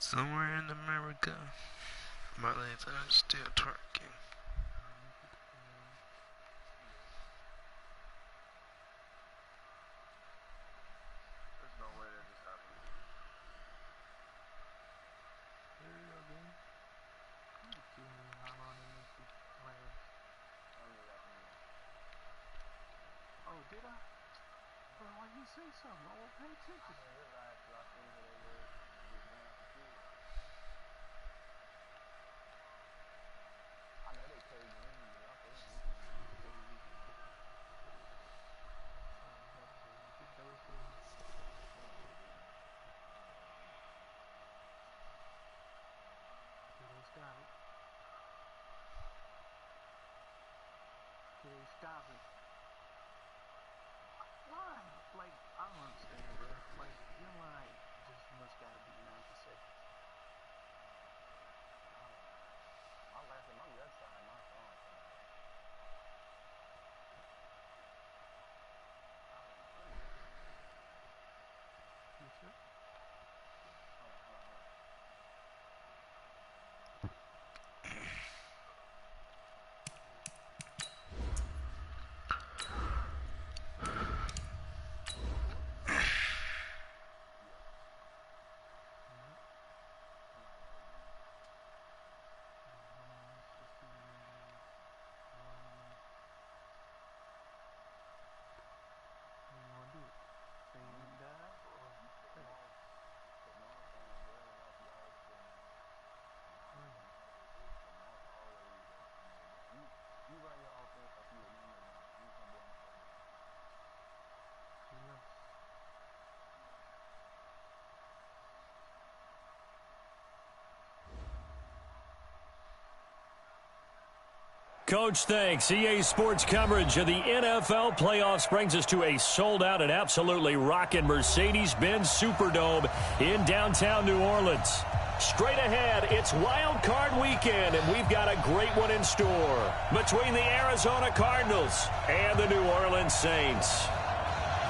Somewhere in America, my legs are still twerking. There's no way that just happened. Oh, did I? Well, why you say something? I won't pay attention. I know they played the ring, but I think we can get those things. They stop it. They stop it. Why? Like, I don't understand, bro. Like, your line just must gotta be 90 seconds. I'm laughing my left side, my phone. Yes, sir. You run your offense like you would normally run. You can be on the field. Coach, thanks. EA Sports coverage of the NFL playoffs brings us to a sold-out and absolutely rocking Mercedes-Benz Superdome in downtown New Orleans. Straight ahead, it's Wild Card Weekend, and we've got a great one in store between the Arizona Cardinals and the New Orleans Saints.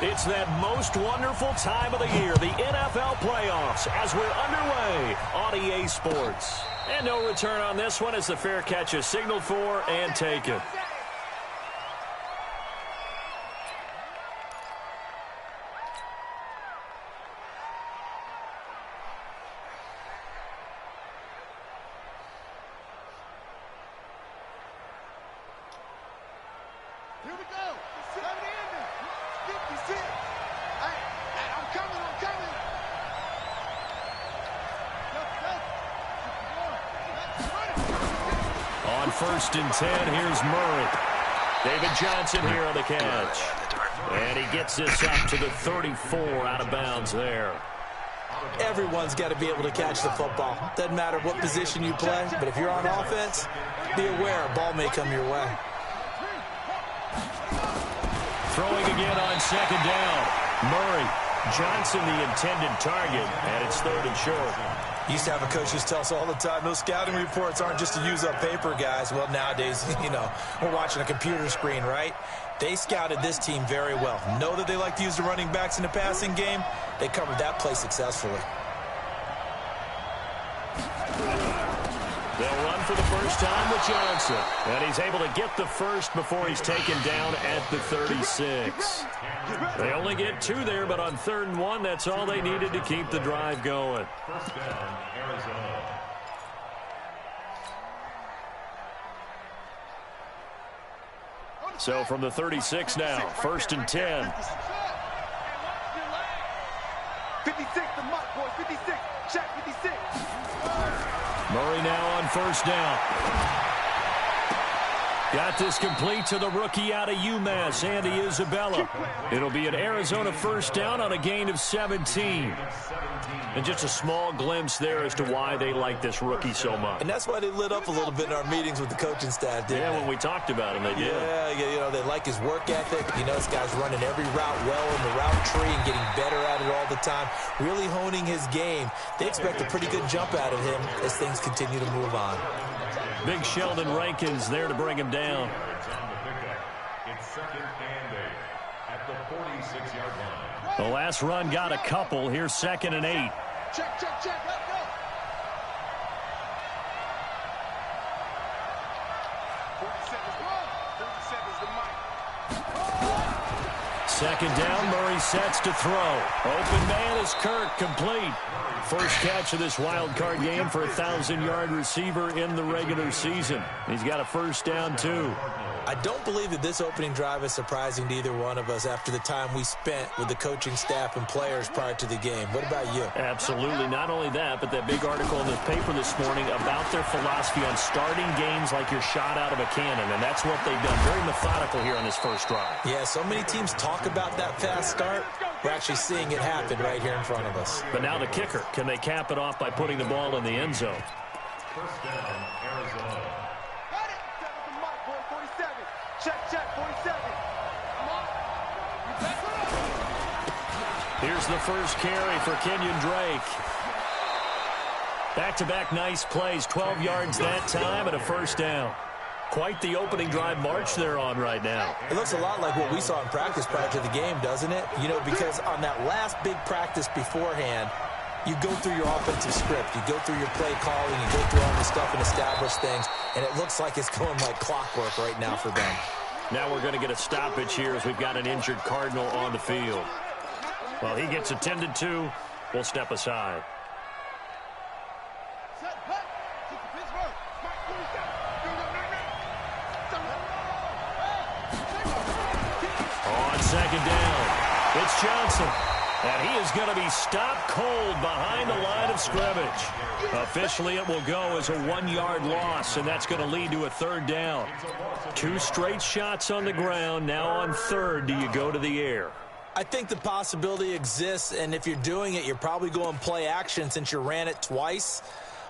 It's that most wonderful time of the year, the NFL playoffs, as we're underway on EA Sports. And no return on this one as the fair catch is signaled for and taken. Here we go. 70 ending. 56. Hey, I'm coming. On 1st and 10, here's Murray. David Johnson here on the catch. And he gets this up to the 34 out of bounds there. Everyone's got to be able to catch the football. Doesn't matter what position you play, but if you're on offense, be aware a ball may come your way. Throwing again on 2nd down. Murray. Johnson the intended target, and it's 3rd and short. Used to have a coach just tell us all the time, those scouting reports aren't just to use up paper, guys. Well, nowadays, we're watching a computer screen, right? They scouted this team very well. Know that they like to use the running backs in the passing game. They covered that play successfully. They'll run for the first time with Johnson. And he's able to get the first before he's taken down at the 36. They only get 2 there, but on 3rd and 1, that's all they needed to keep the drive going. First down, Arizona. So from the 36 now, 1st and 10. 56, the mark, boys. 56. Check 56. Murray now on 1st down. Got this complete to the rookie out of UMass, Andy Isabella. It'll be an Arizona 1st down on a gain of 17. And just a small glimpse there as to why they like this rookie so much. And that's why they lit up a little bit in our meetings with the coaching staff, didn't they? When we talked about him, they did. Yeah, they like his work ethic. This guy's running every route well in the route tree and getting better at it all the time, really honing his game. They expect a pretty good jump out of him as things continue to move on. Big Sheldon Rankins there to bring him down. It's 2nd and 8 at the 46-yard line. The last run got a couple. Here's 2nd and 8. Check. Let's go. second down, Murray sets to throw. Open man is Kirk, complete. First catch of this wild card game for a 1,000-yard receiver in the regular season. He's got a first down, too. I don't believe that this opening drive is surprising to either one of us after the time we spent with the coaching staff and players prior to the game. What about you? Absolutely. Not only that, but that big article in the paper this morning about their philosophy on starting games like you're shot out of a cannon, and that's what they've done. Very methodical here on this first drive. Yeah, so many teams talk about that fast start. We're actually seeing it happen right here in front of us. But now the kicker. Can they cap it off by putting the ball in the end zone? First down, Arizona. Got it. 7 mark, boy, 47. Check, 47. Come on. You back up. Here's the first carry for Kenyon Drake. Back-to-back nice plays, 12 yards that time and a first down. Quite the opening drive march they're on right now. It looks a lot like what we saw in practice prior to the game, doesn't it? You know, because on that last big practice beforehand, you go through your offensive script. You go through your play calling. You go through all the stuff and establish things. And it looks like it's going like clockwork right now for them. Now we're going to get a stoppage here as we've got an injured Cardinal on the field. Well, he gets attended to. We'll step aside. On second down, it's Johnson. And he is going to be stopped cold behind the line of scrimmage. Officially, it will go as a 1-yard loss, and that's going to lead to a third down. 2 straight shots on the ground. Now on third, do you go to the air? I think the possibility exists, and if you're doing it, you're probably going play action since you ran it twice.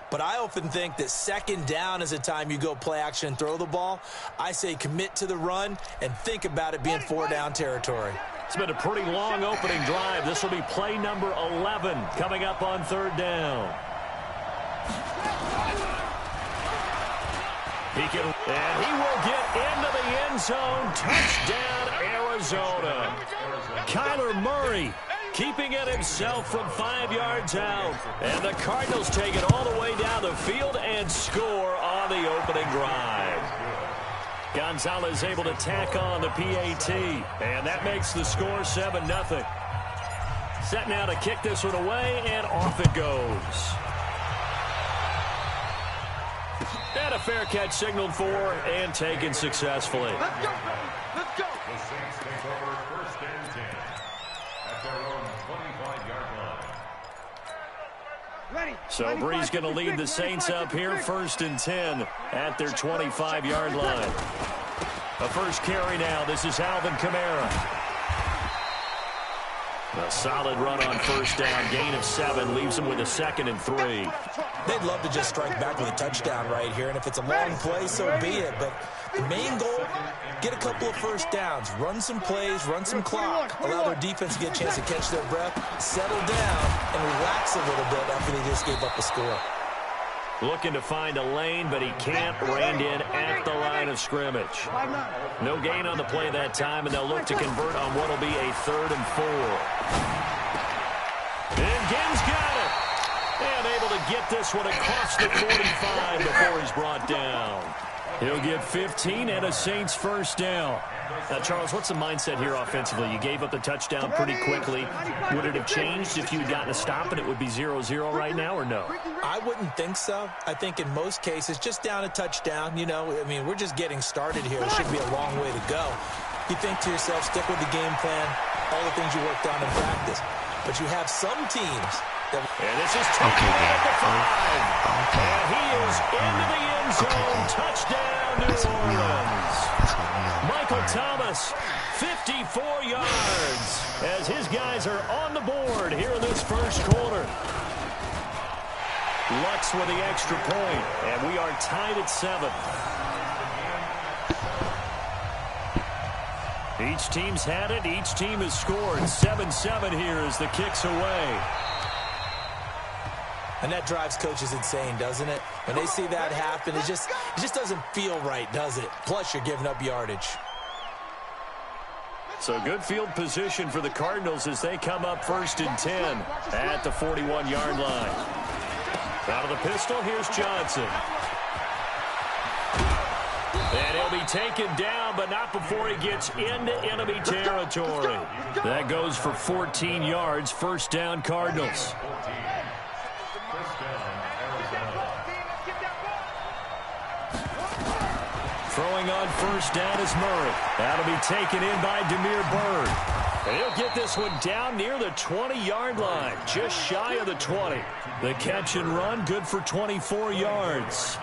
But I often think that second down is a time you go play action and throw the ball. I say commit to the run and think about it being 4-down territory. It's been a pretty long opening drive. This will be play number 11 coming up on third down. And he will get into the end zone. Touchdown, Arizona. Kyler Murray keeping it himself from 5 yards out. And the Cardinals take it all the way down the field and score on the opening drive. Gonzalez able to tack on the PAT. And that makes the score 7-0. Set now to kick this one away, and off it goes. And a fair catch signaled for and taken successfully. Let's go, baby. Let's go. The Saints take over first and 10 at their own 25-yard line. Ready. So Bree's going to lead the Saints up here, first and 10 at their 25-yard line. A first carry now. This is Alvin Kamara. A solid run on first down. Gain of 7 leaves him with a 2nd and 3. They'd love to just strike back with a touchdown right here, and if it's a long play, so be it. But the main goal, get a couple of first downs, run some plays, run some clock, allow their defense to get a chance to catch their breath, settle down, and relax a little bit after they just gave up a score. Looking to find a lane, but he can't. Reined in at the line of scrimmage. No gain on the play that time, and they'll look to convert on what will be a 3rd and 4. And Gibbs got it. And able to get this one across the 45 before he's brought down. He'll get 15 and a Saints first down. Now, Charles, what's the mindset here offensively? You gave up the touchdown pretty quickly. Would it have changed if you had gotten a stop and it would be 0-0 right now, or no? I wouldn't think so. I think in most cases, just down a touchdown, you know, I mean, we're just getting started here. It should be a long way to go. You think to yourself, stick with the game plan, all the things you worked on in practice. But you have some teams that... And this is taken at the 5. And he is into the end zone. Touchdown, New Orleans. Michael Thomas, 54 yards, as his guys are on the board here in this first quarter. Lux with the extra point, and we are tied at 7. Each team's had it. Each team has scored. 7-7 here as the kick's away. And that drives coaches insane, doesn't it? When they see that happen, it just doesn't feel right, does it? Plus, you're giving up yardage. So good field position for the Cardinals as they come up first and 10 at the 41-yard line. Out of the pistol, here's Johnson. And he'll be taken down, but not before he gets into enemy territory. That goes for 14 yards. First down, Cardinals. Throwing on first down is Murray. That'll be taken in by Demir Bird. And he'll get this one down near the 20-yard line, just shy of the 20. The catch and run, good for 24 yards.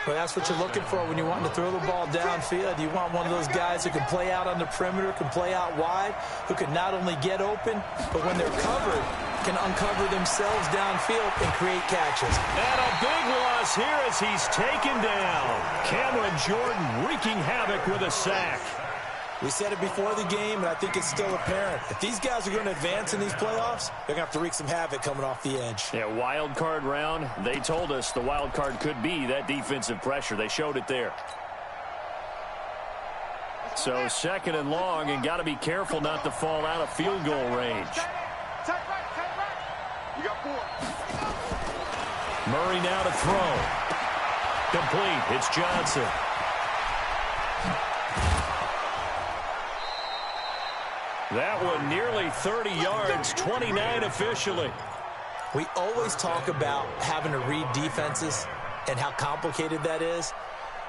Well, that's what you're looking for when you want to throw the ball downfield. You want one of those guys who can play out on the perimeter, can play out wide, who can not only get open, but when they're covered, can uncover themselves downfield and create catches. And a big loss here as he's taken down. Cameron Jordan wreaking havoc with a sack. We said it before the game, and I think it's still apparent. If these guys are going to advance in these playoffs, they're going to have to wreak some havoc coming off the edge. Yeah, wild card round. They told us the wild card could be that defensive pressure. They showed it there. So second and long, and got to be careful not to fall out of field goal range. Murray now to throw. Complete. It's Johnson. That one nearly 30 yards, 29 officially. We always talk about having to read defenses and how complicated that is.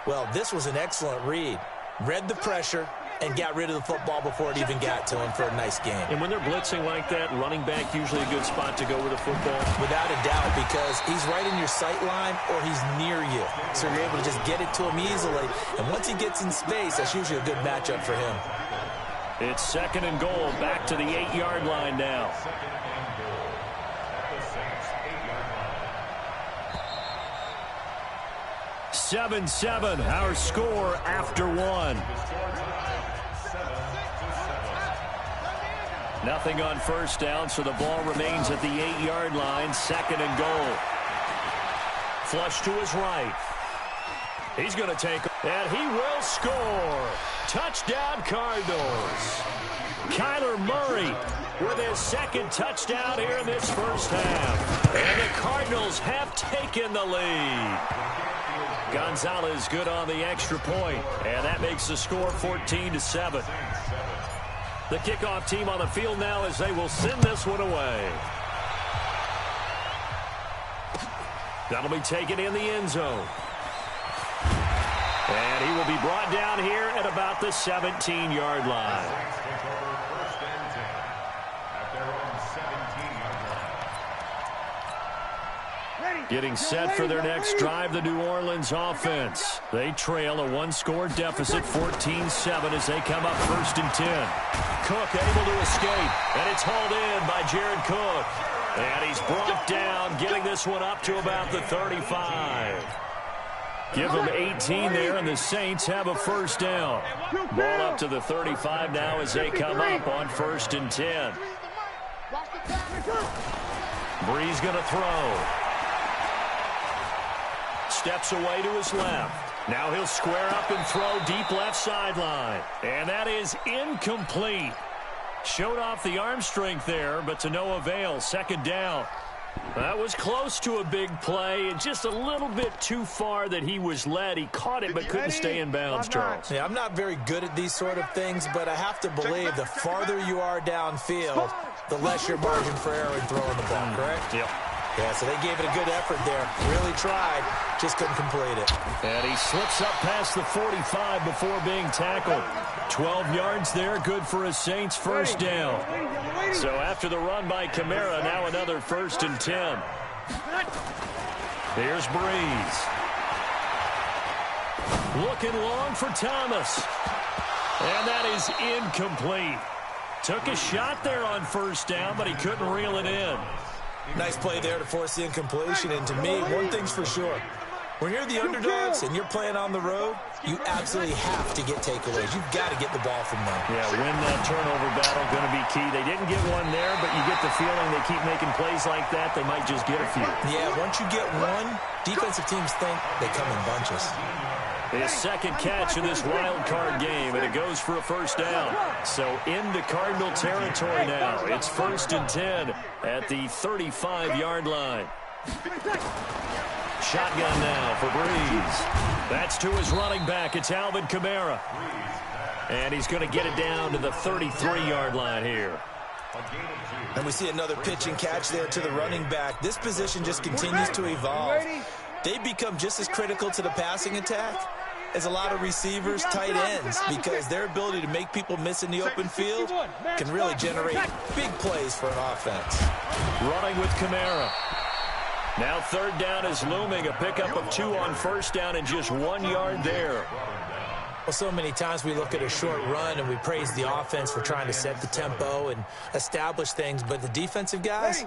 Well, this was an excellent read. Read the pressure and got rid of the football before it even got to him for a nice game. And when they're blitzing like that, running back usually a good spot to go with the football. Without a doubt, because he's right in your sight line or he's near you. So you're able to just get it to him easily. And once he gets in space, that's usually a good matchup for him. It's second and goal, back to the 8-yard line now. Second and goal at the Saints' 8-yard line. 7-7, our score after one. Nothing on first down, so the ball remains at the 8-yard line. Second and goal. Flush to his right. He's going to take, and he will score. Touchdown, Cardinals. Kyler Murray with his second touchdown here in this first half. And the Cardinals have taken the lead. Gonzalez good on the extra point, and that makes the score 14-7. The kickoff team on the field now as they will send this one away. That'll be taken in the end zone. And he will be brought down here at about the 17-yard line. First and 10 at their own 17-yard line. Getting set for their next drive, the New Orleans offense. They trail a one-score deficit, 14-7, as they come up first and 10. Cook able to escape, and it's hauled in by Jared Cook. And he's brought down, getting this one up to about the 35. Give them 18 there, and the Saints have a first down. Ball up to the 35 now as they come up on first and 10. Breeze going to throw. Steps away to his left. Now he'll square up and throw deep left sideline. And that is incomplete. Showed off the arm strength there, but to no avail. Second down. That was close to a big play, and just a little bit too far that he was led. He caught it but couldn't stay in bounds, Charles. Yeah, I'm not very good at these sort of things, but I have to believe the farther you are downfield, the less your margin for error in throwing the ball, correct? Yep. Yeah, so they gave it a good effort there. Really tried, just couldn't complete it. And he slips up past the 45 before being tackled. 12 yards there, good for a Saints first down. So after the run by Kamara, now another first and 10. Here's Breeze. Looking long for Thomas. And that is incomplete. Took a shot there on first down, but he couldn't reel it in. Nice play there to force the incompletion. And to me, one thing's for sure. When you're the underdogs and you're playing on the road, you absolutely have to get takeaways. You've got to get the ball from them. Yeah, win that turnover battle, going to be key. They didn't get one there, but you get the feeling they keep making plays like that, they might just get a few. Yeah, once you get one, defensive teams think they come in bunches. His second catch in this wild card game, and it goes for a first down. So into Cardinal territory now. It's first and 10 at the 35-yard line. Shotgun now for Breeze. That's to his running back. It's Alvin Kamara. And he's going to get it down to the 33-yard line here. And we see another pitch and catch there to the running back. This position just continues to evolve. They become just as critical to the passing attack as a lot of receivers, tight ends, because their ability to make people miss in the open field can really generate big plays for an offense. Running with Kamara. Now third down is looming. A pickup of 2 on first down and just 1 yard there. Well, so many times we look at a short run and we praise the offense for trying to set the tempo and establish things, but the defensive guys,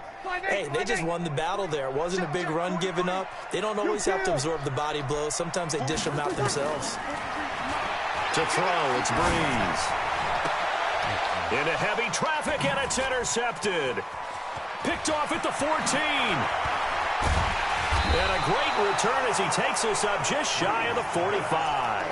hey, they just won the battle there. It wasn't a big run given up. They don't always have to absorb the body blows. Sometimes they dish them out themselves. To throw, it's Breeze. Into heavy traffic, and it's intercepted. Picked off at the 14. And a great return as he takes us up just shy of the 45.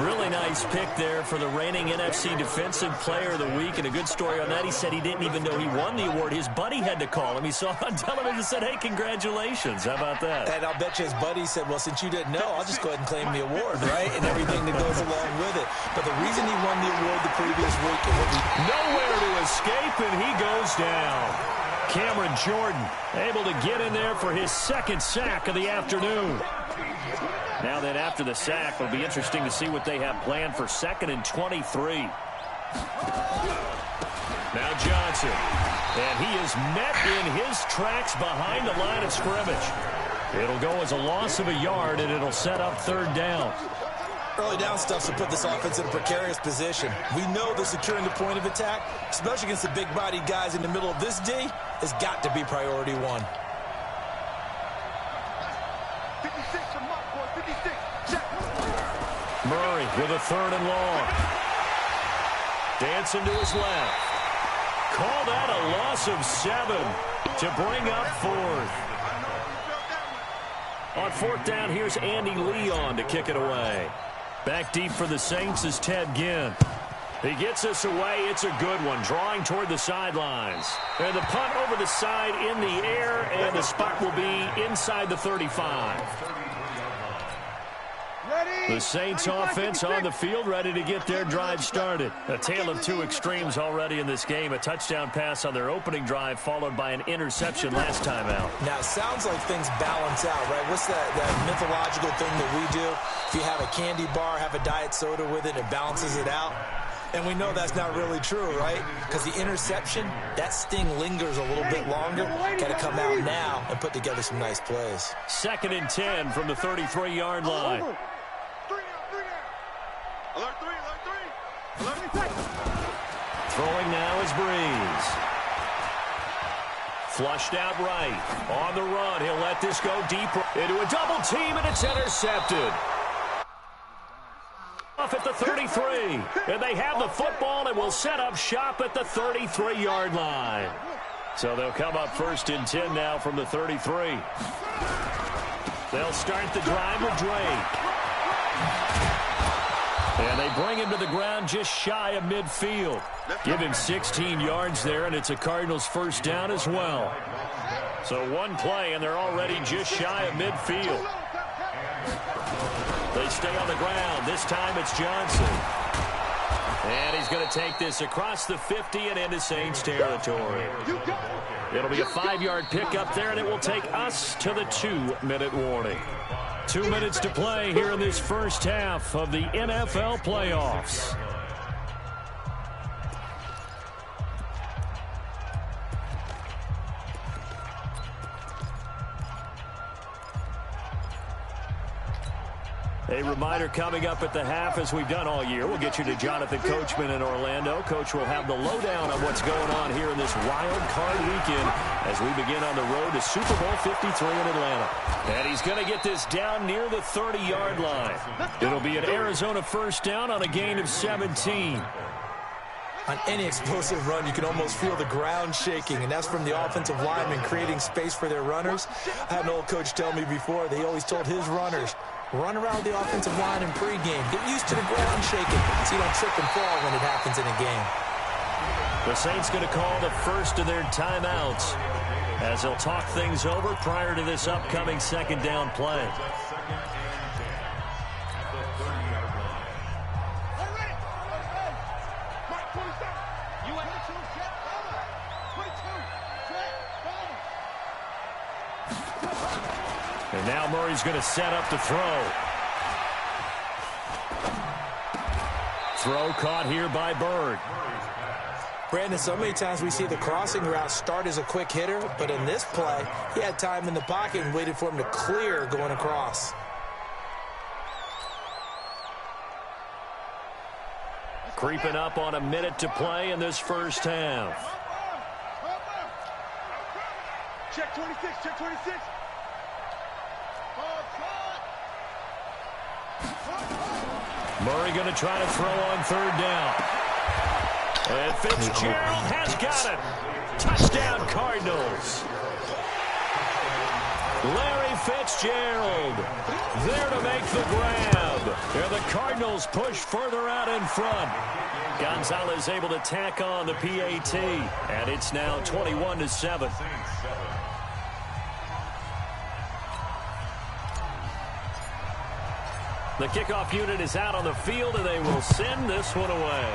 Really nice pick there for the reigning NFC Defensive Player of the Week, and a good story on that. He said he didn't even know he won the award. His buddy had to call him. He saw it on television and said, hey, congratulations. How about that? And I'll bet you his buddy said, well, since you didn't know, I'll just go ahead and claim the award, right? And everything that goes along with it. But the reason he won the award the previous week, and nowhere to escape, and he goes down. Cameron Jordan able to get in there for his second sack of the afternoon. Now then, after the sack, it'll be interesting to see what they have planned for 2nd and 23. Now Johnson. And he is met in his tracks behind the line of scrimmage. It'll go as a loss of a yard, and it'll set up third down. Early down stuff to put this offense in a precarious position. We know that securing the point of attack, especially against the big-bodied guys in the middle of this D, has got to be priority one. 56, a mark, boy, 56. Check. Murray with a 3rd and long. Dancing to his left. Call that a loss of 7 to bring up 4th. On 4th down, here's Andy Leon to kick it away. Back deep for the Saints is Ted Ginn. He gets us away. It's a good one, drawing toward the sidelines. And the punt over the side in the air, and the spot will be inside the 35. The Saints offense on the field, ready to get their drive started. A tale of 2 extremes already in this game. A touchdown pass on their opening drive, followed by an interception last time out. Now, it sounds like things balance out, right? What's that mythological thing that we do? If you have a candy bar, have a diet soda with it, it balances it out. And we know that's not really true, right? Because the interception, that sting lingers a little bit longer. Got to come out now and put together some nice plays. 2nd and 10 from the 33-yard line. Alert 3, alert 3. Alert 3. Throwing now is Breeze. Flushed out right. On the run, he'll let this go deep into a double team, and it's intercepted. Off at the 33. And they have the football and will set up shop at the 33-yard line. So they'll come up 1st and 10 now from the 33. They'll start the drive with Drake. And they bring him to the ground just shy of midfield. Give him 16 yards there, and it's a Cardinals 1st down as well. So 1 play, and they're already just shy of midfield. They stay on the ground. This time it's Johnson. And he's going to take this across the 50 and into Saints territory. It'll be a 5-yard pickup there, and it will take us to the 2-minute warning. 2 minutes to play here in this first half of the NFL playoffs. A reminder coming up at the half, as we've done all year. We'll get you to Jonathan Coachman in Orlando. Coach will have the lowdown on what's going on here in this wild card weekend as we begin on the road to Super Bowl 53 in Atlanta. And he's going to get this down near the 30-yard line. It'll be an Arizona 1st down on a gain of 17. On any explosive run, you can almost feel the ground shaking, and that's from the offensive linemen creating space for their runners. I had an old coach tell me before, they always told his runners, run around the offensive line in pregame. Get used to the ground shaking so you don't trip and fall when it happens in a game. The Saints going to call the first of their timeouts as he'll talk things over prior to this upcoming second down play. Second and 10 at the 30-yard line. Mark 27. You went 22, jet, 22, jet, And now Murray's going to set up to throw. Throw caught here by Bird. Brandon, so many times we see the crossing route start as a quick hitter, but in this play, he had time in the pocket and waited for him to clear going across. Creeping up on a minute to play in this first half. check 26, check 26. Murray going to try to throw on third down. And Fitzgerald has got it. Touchdown, Cardinals. Larry Fitzgerald there to make the grab. And the Cardinals push further out in front. Gonzalez able to tack on the PAT. And it's now 21-7. The kickoff unit is out on the field, and they will send this one away.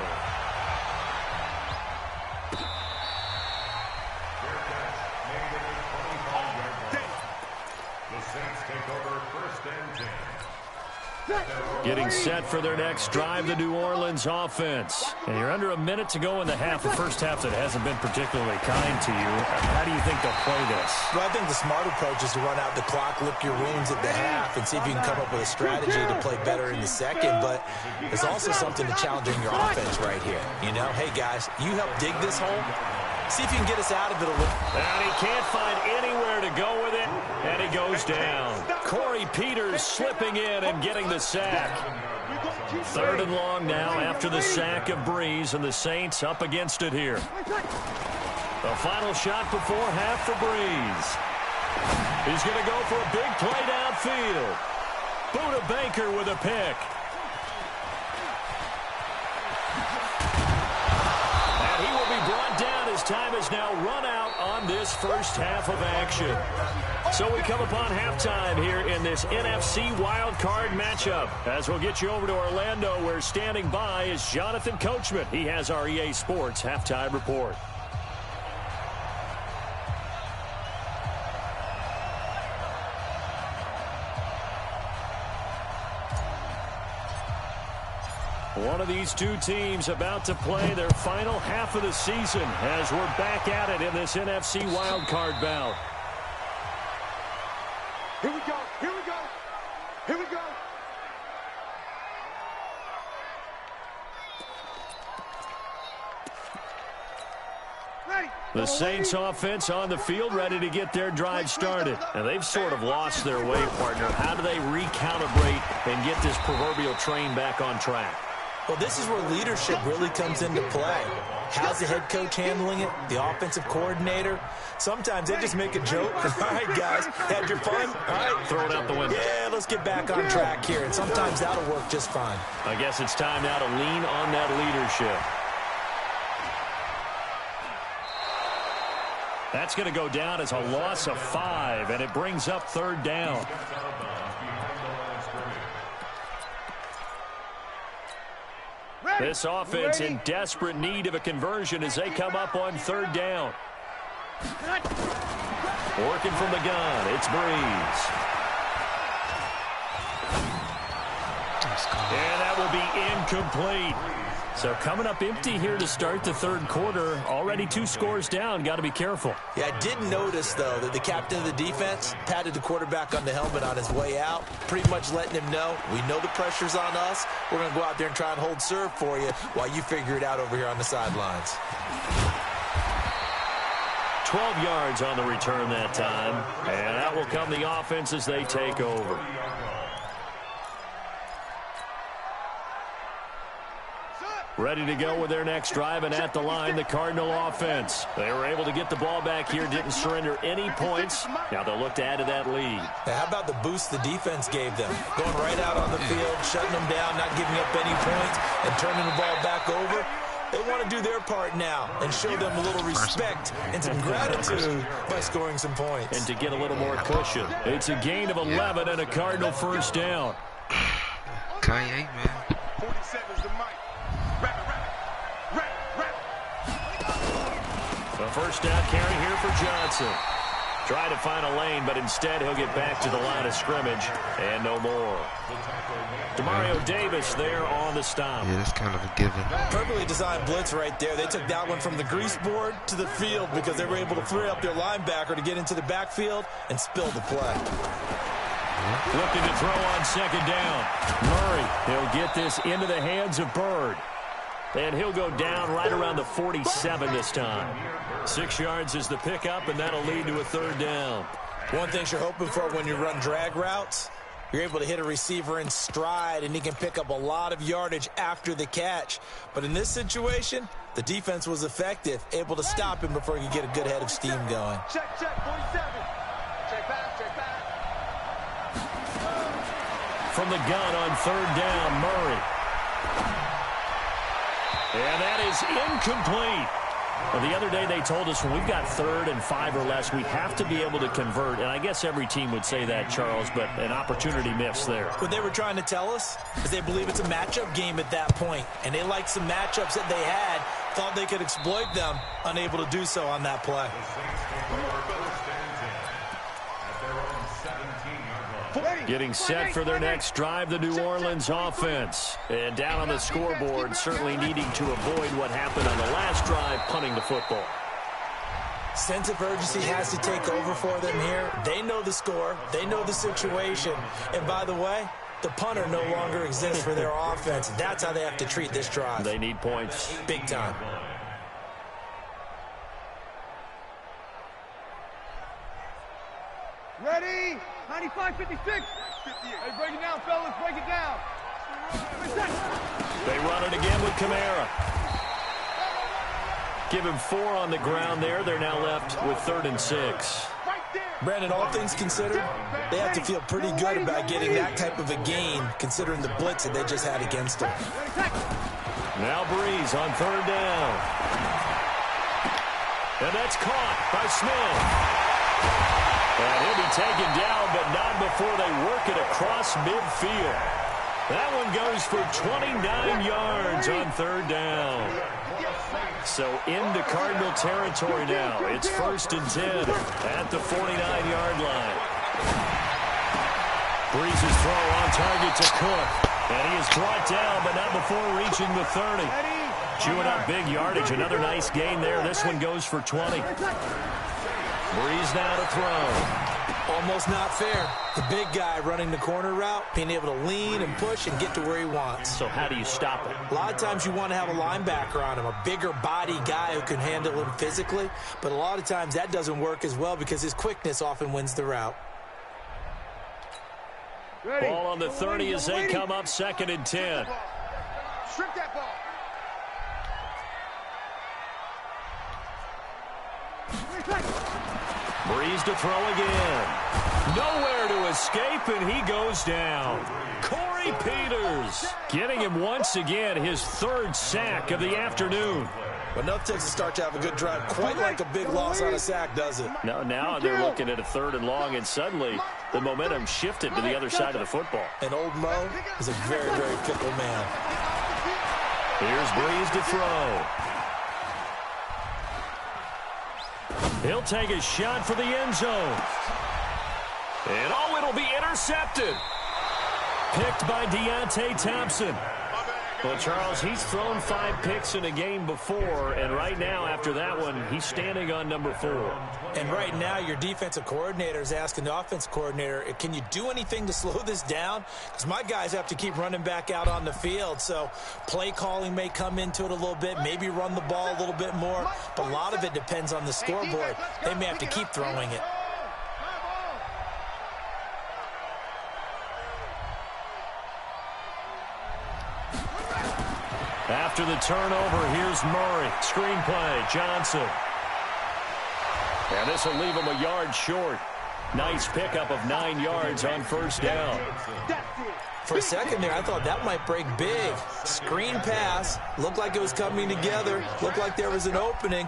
The Saints take over first and 10. Getting set for their next drive, the New Orleans offense. And you're under a minute to go in the half, the first half that hasn't been particularly kind to you. How do you think they'll play this? Well, I think the smart approach is to run out the clock, lick your wounds at the half, and see if you can come up with a strategy to play better in the second. But there's also something to challenging your offense right here. You know, hey, guys, you help dig this hole. See if you can get us out of it a little. And he can't find anywhere to go with it, and he goes down. Corey Peters slipping in and getting the sack. Third and long now after the sack of Breeze, and the Saints up against it here. The final shot before half for Breeze. He's going to go for a big play downfield. Buda Baker with a pick. And he will be brought down. His time is now run out on this first half of action. So we come upon halftime here in this NFC wildcard matchup. As we'll get you over to Orlando, where standing by is Jonathan Coachman. He has our EA Sports halftime report. One of these two teams about to play their final half of the season as we're back at it in this NFC wildcard bout. Here we go, here we go, here we go. Ready. The Saints offense on the field ready to get their drive started. And they've sort of lost their way, partner. How do they recalibrate and get this proverbial train back on track? Well, this is where leadership really comes into play. How's the head coach handling it? The offensive coordinator? Sometimes they just make a joke. All right, guys, had your fun? All right. Throw it out the window. Yeah, let's get back on track here. And sometimes that'll work just fine. I guess it's time now to lean on that leadership. That's going to go down as a loss of 5, and it brings up third down. This offense in desperate need of a conversion as they come up on third down. Working from the gun, it's Breeze. And that will be incomplete. So coming up empty here to start the third quarter. Already 2 scores down. Got to be careful. Yeah, I did notice, though, that the captain of the defense patted the quarterback on the helmet on his way out, pretty much letting him know, we know the pressure's on us. We're going to go out there and try and hold serve for you while you figure it out over here on the sidelines. 12 yards on the return that time. And that will come the offense as they take over. Ready to go with their next drive, and at the line, the Cardinal offense. They were able to get the ball back here, didn't surrender any points. Now they'll look to add to that lead. Now, how about the boost the defense gave them? Going right out on the field, shutting them down, not giving up any points, and turning the ball back over. They want to do their part now and show them a little respect and some gratitude by scoring some points. And to get a little more cushion. It's a gain of 11 and a Cardinal first down. Kanye, man. 47 is the mic. Rap it. A first down carry here for Johnson. Trying to find a lane, but instead he'll get back to the line of scrimmage and no more. Demario Davis there on the stop. Yeah, that's kind of a given. Perfectly designed blitz right there. They took that one from the grease board to the field because they were able to free up their linebacker to get into the backfield and spill the play. Looking to throw on second down. Murray, he'll get this into the hands of Bird. And he'll go down right around the 47 this time. 6 yards is the pickup, and that'll lead to a third down. One thing you're hoping for when you run drag routes, you're able to hit a receiver in stride, and he can pick up a lot of yardage after the catch. But in this situation, the defense was effective, able to stop him before he could get a good head of steam going. Check, 47. Check back. From the gun on third down, Murray. And that is incomplete. Well, the other day they told us when we've got 3rd and 5 or less, we have to be able to convert. And I guess every team would say that, Charles, but an opportunity missed there. What they were trying to tell us is they believe it's a matchup game at that point. And they liked some matchups that they had, thought they could exploit them, unable to do so on that play. Getting set for their next drive, the New Orleans offense. And down on the scoreboard, certainly needing to avoid what happened on the last drive, punting the football. Sense of urgency has to take over for them here. They know the score. They know the situation. And by the way, the punter no longer exists for their offense. That's how they have to treat this drive. They need points. Big time. Ready? 95, 56. Hey, break it down, fellas. Break it down. They run it again with Kamara. Give him 4 on the ground there. They're now left with 3rd and 6. Brandon, all things considered, they have to feel pretty good about getting that type of a gain, considering the blitz that they just had against them. Now Breeze on 3rd down. And that's caught by Smith. And he'll be taken down, but not before they work it across midfield. That one goes for 29 yards on 3rd down. So into Cardinal territory now. It's 1st and 10 at the 49-yard line. Breeze's throw on target to Cook. And he is brought down, but not before reaching the 30. Chewing up big yardage. Another nice gain there. This one goes for 20. Breeze now to throw. Almost not fair. The big guy running the corner route, being able to lean and push and get to where he wants. So how do you stop it? A lot of times you want to have a linebacker on him, a bigger body guy who can handle him physically. But a lot of times that doesn't work as well because his quickness often wins the route. Ball on the 30 as they come up 2nd and 10. Strip that ball. Breeze to throw again. Nowhere to escape, and he goes down. Corey Peters getting him once again his 3rd sack of the afternoon. But enough takes to start to have a good drive. Quite like a big loss on a sack, does it? Now they're looking at a 3rd and long, and suddenly the momentum shifted to the other side of the football. And old Mo is a very, very fickle man. Here's Breeze to throw. He'll take a shot for the end zone. And it'll be intercepted. Picked by Deontay Thompson. Well, Charles, he's thrown 5 picks in a game before, and right now, after that one, he's standing on number 4. And right now, your defensive coordinator is asking the offense coordinator, can you do anything to slow this down? Because my guys have to keep running back out on the field, so play calling may come into it a little bit, maybe run the ball a little bit more, but a lot of it depends on the scoreboard. They may have to keep throwing it. After the turnover, here's Murray. Screen play, Johnson. And this will leave him a yard short. Nice pickup of 9 yards on first down. For a second there, I thought that might break big. Screen pass, looked like it was coming together, looked like there was an opening.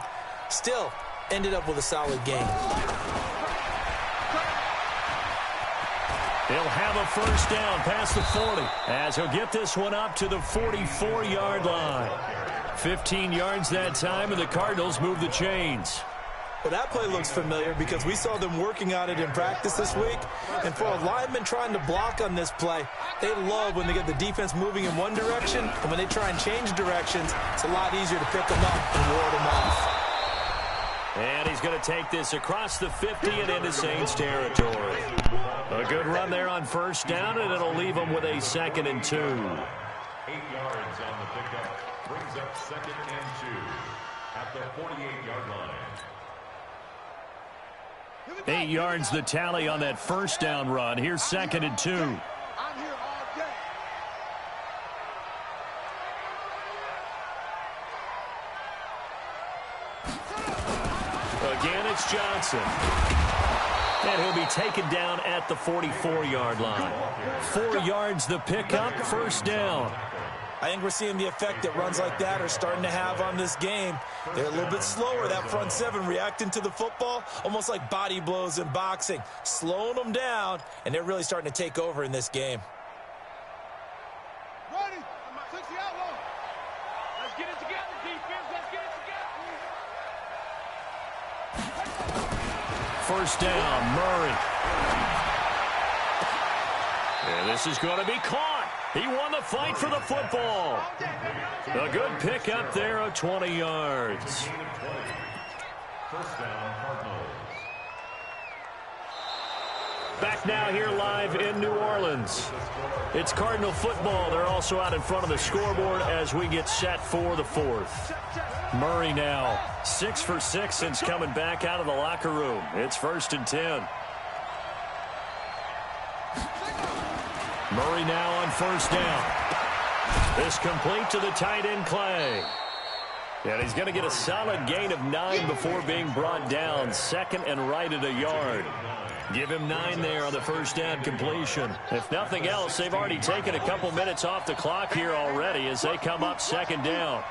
Still, ended up with a solid game. He'll have a first down past the 40 as he'll get this one up to the 44-yard line. 15 yards that time, and the Cardinals move the chains. Well, that play looks familiar because we saw them working on it in practice this week. And for a lineman trying to block on this play, they love when they get the defense moving in one direction, and when they try and change directions, it's a lot easier to pick them up and ward them off. And he's going to take this across the 50 and into Saints territory. A good run there on first down, and it'll leave them with a 2nd and 2. 8 yards on the pickup brings up 2nd and 2 at the 48-yard line. 8 yards the tally on that first down run. Here's 2nd and 2. I'm here all day. Again, it's Johnson. And he'll be taken down at the 44-yard line. 4 yards the pickup, first down. I think we're seeing the effect that runs like that are starting to have on this game. They're a little bit slower, that front seven, reacting to the football, almost like body blows in boxing, slowing them down, and they're really starting to take over in this game. Ready? 60 outlaw. Let's get it together, defense. Let's get it together. First down, Murray. And this is going to be caught. He won the fight for the football. A good pickup there of 20 yards. First down, Cardinals. Back now here live in New Orleans. It's Cardinal football. They're also out in front of the scoreboard as we get set for the 4th. Murray now 6 for 6 since coming back out of the locker room. It's 1st and 10. Murray now on first down. This complete to the tight end, Clay. And he's going to get a solid gain of 9 before being brought down. 2nd and right at a yard. Give him 9 there on the first down completion. If nothing else, they've already taken a couple minutes off the clock here already as they come up 2nd down.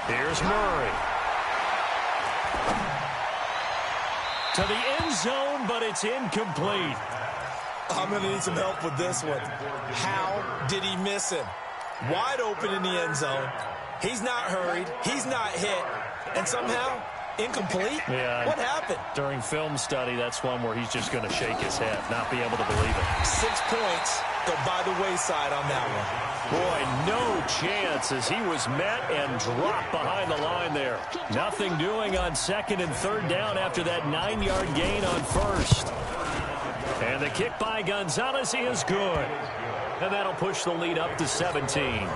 Here's Murray. To the end zone, but it's incomplete. I'm going to need some help with this one. How did he miss him? Wide open in the end zone. He's not hurried. He's not hit. And somehow, incomplete? Yeah. What happened? During film study, that's one where he's just going to shake his head, not be able to believe it. 6 points go by the wayside on that one. Boy, no chance as he was met and dropped behind the line there. Nothing doing on 2nd and 3rd down after that 9-yard gain on first. And the kick by Gonzalez is good. And that'll push the lead up to 17.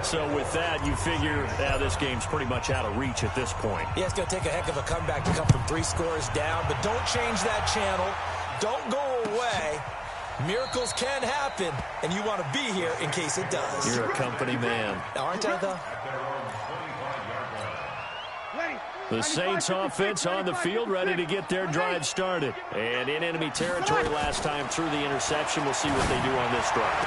So with that, you figure this game's pretty much out of reach at this point. Yeah, it's going to take a heck of a comeback to come from 3 scores down. But don't change that channel. Don't go away. Miracles can happen, and you want to be here in case it does. You're a company man. Aren't I, though? The Saints offense on the field, ready to get their drive started. And in enemy territory last time through the interception. We'll see what they do on this drive.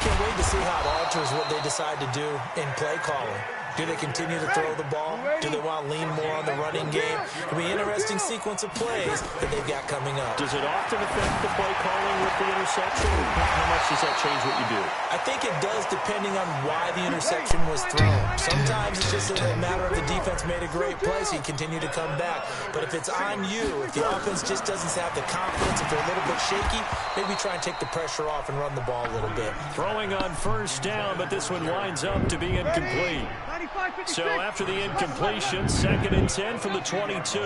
Can't wait to see how it alters what they decide to do in play calling. Do they continue to throw the ball? Do they want to lean more on the running game? It'll be an interesting sequence of plays that they've got coming up. Does it often affect the play calling with the interception? How much does that change what you do? I think it does depending on why the interception was thrown. Sometimes it's just a matter of the defense made a great play, so you continue to come back. But if it's on you, if the offense just doesn't have the confidence, if they're a little bit shaky, maybe try and take the pressure off and run the ball a little bit. Throwing on first down, but this one winds up to be incomplete. So after the incompletion, 2nd and 10 from the 22.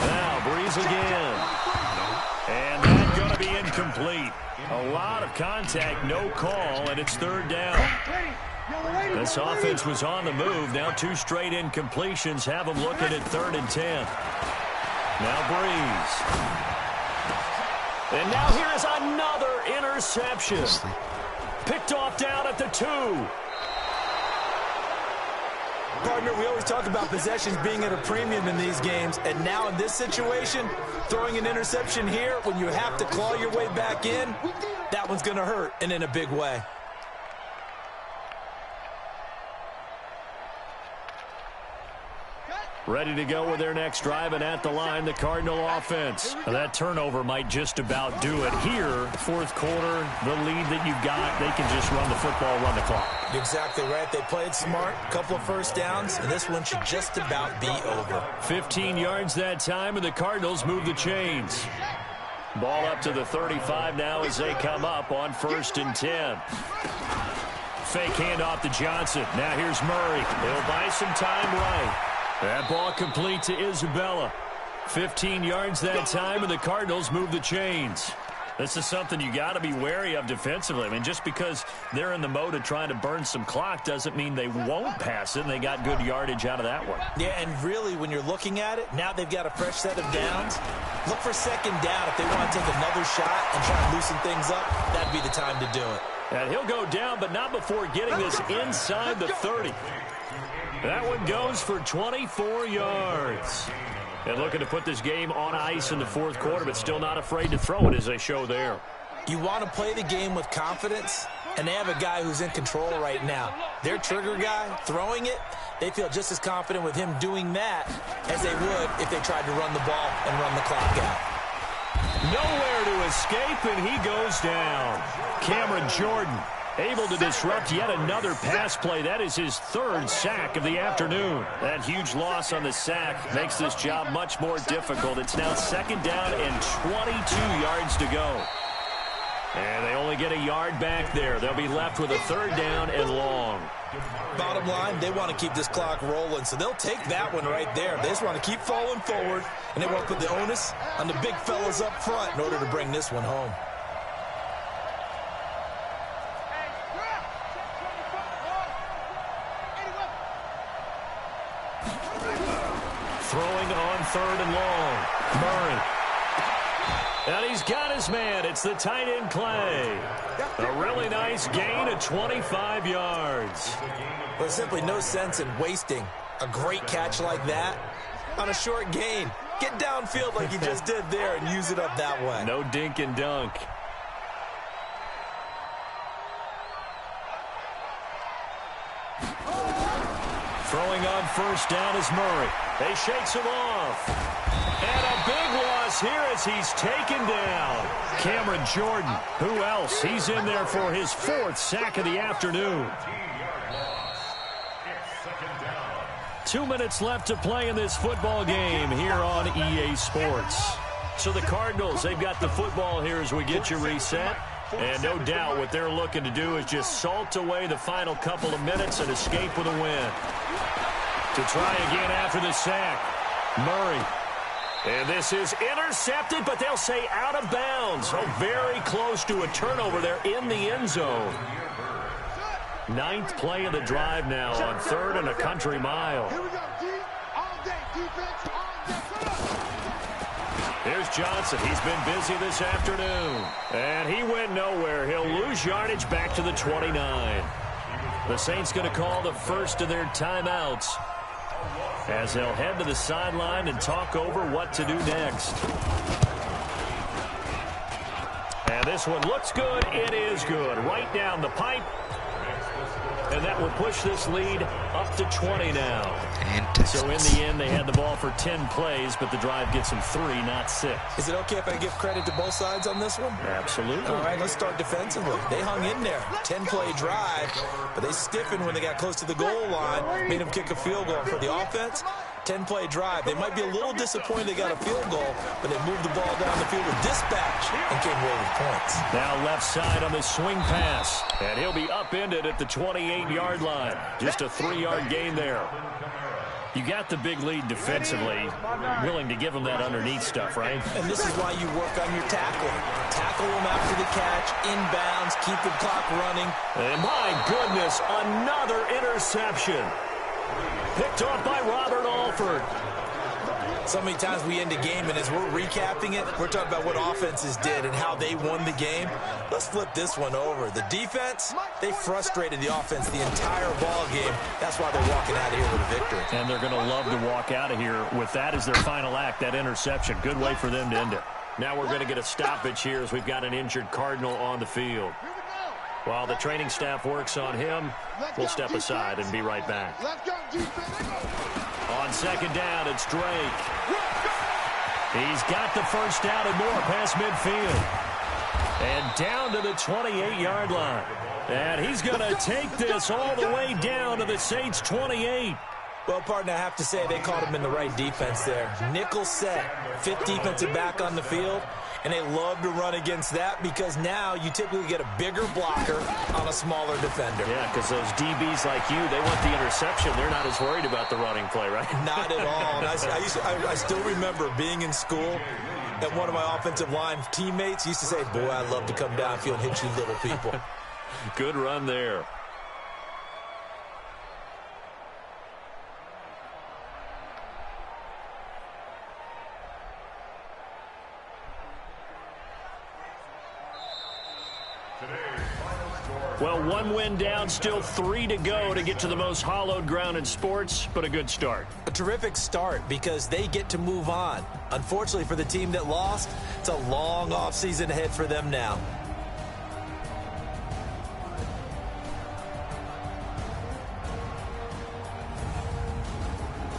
Now Breeze again. And that's going to be incomplete. A lot of contact, no call, and it's 3rd down. This offense was on the move. Now 2 straight incompletions have them looking at 3rd and 10. Now Breeze. And now here is another interception. Picked off down at the 2. Partner, we always talk about possessions being at a premium in these games, and now in this situation, throwing an interception here when you have to claw your way back in, that one's going to hurt, and in a big way. Ready to go with their next drive, and at the line, the Cardinal offense. Now, that turnover might just about do it. Here, fourth quarter, the lead that you've got, they can just run the football, run the clock. Exactly right. They played smart, a couple of first downs, and this one should just about be over. 15 yards that time, and the Cardinals move the chains. Ball up to the 35 now as they come up on 1st and 10. Fake handoff to Johnson. Now here's Murray. He'll buy some time right. That ball complete to Isabella. 15 yards that time, and the Cardinals move the chains. This is something you got to be wary of defensively. I mean, just because they're in the mode of trying to burn some clock doesn't mean they won't pass it, and they got good yardage out of that one. Yeah, and really, when you're looking at it, now they've got a fresh set of downs. Look for second down if they want to take another shot and try to loosen things up. That'd be the time to do it. And he'll go down, but not before getting this inside the 30. That one goes for 24 yards. And looking to put this game on ice in the fourth quarter, but still not afraid to throw it as they show there. You want to play the game with confidence, and they have a guy who's in control right now. Their trigger guy, throwing it, they feel just as confident with him doing that as they would if they tried to run the ball and run the clock out. Nowhere to escape, and he goes down. Cameron Jordan able to disrupt yet another pass play. That is his 3rd sack of the afternoon. That huge loss on the sack makes this job much more difficult. It's now 2nd down and 22 yards to go. And they only get a yard back there. They'll be left with a 3rd down and long. Bottom line, they want to keep this clock rolling, so they'll take that one right there. They just want to keep falling forward, and they want to put the onus on the big fellas up front in order to bring this one home. Throwing on 3rd and long. Murray. And he's got his man. It's the tight end Clay. A really nice gain of 25 yards. There's simply no sense in wasting a great catch like that on a short gain. Get downfield like you just did there and use it up that way. No dink and dunk. Throwing on 1st down is Murray. They shakes him off. And a big loss here as he's taken down. Cameron Jordan. Who else? He's in there for his 4th sack of the afternoon. 2 minutes left to play in this football game here on EA Sports. So the Cardinals, they've got the football here as we get you reset. And no doubt what they're looking to do is just salt away the final couple of minutes and escape with a win. To try again after the sack. Murray. And this is intercepted, but they'll say out of bounds. Oh, very close to a turnover there in the end zone. 9th play of the drive now on 3rd and a country mile. Here we go, D. All day, defense, all day. Here's Johnson. He's been busy this afternoon. And he went nowhere. He'll lose yardage back to the 29. The Saints going to call the first of their timeouts as they'll head to the sideline and talk over what to do next. And this one looks good. It is good. Right down the pipe. And that will push this lead up to 20 now. So in the end, they had the ball for 10 plays, but the drive gets them 3, not 6. Is it okay if I give credit to both sides on this one? Absolutely. All right, let's start defensively. They hung in there. 10-play drive, but they stiffened when they got close to the goal line, made them kick a field goal. For the offense, 10-play drive. They might be a little disappointed they got a field goal, but they moved the ball down the field with dispatch and came away with points. Now left side on the swing pass, and he'll be upended at the 28-yard line. Just a 3-yard gain there. You got the big lead defensively, willing to give them that underneath stuff, right? And this is why you work on your tackling. Tackle them after the catch, inbounds, keep the clock running. And my goodness, another interception. Picked off by Robert Alford. So many times we end a game, and as we're recapping it, we're talking about what offenses did and how they won the game. Let's flip this one over. The defense, they frustrated the offense the entire ball game. That's why they're walking out of here with a victory. And they're going to love to walk out of here with that as their final act, that interception. Good way for them to end it. Now we're going to get a stoppage here as we've got an injured Cardinal on the field. While the training staff works on him, we'll step aside and be right back. On second down, it's Drake. He's got the first down and more past midfield. And down to the 28-yard line. And he's going to take this all the way down to the Saints' 28. Well, partner, I have to say they caught him in the right defense there. Nickel set, fifth defensive back on the field, and they love to run against that because now you typically get a bigger blocker on a smaller defender. Yeah, because those DBs like you, they want the interception. They're not as worried about the running play, right? Not at all. And I still remember being in school, and one of my offensive line teammates used to say, boy, I'd love to come downfield and hit you little people. Good run there. Well, one win down, still 3 to go to get to the most hallowed ground in sports, but a good start. A terrific start because they get to move on. Unfortunately for the team that lost, it's a long offseason ahead for them now.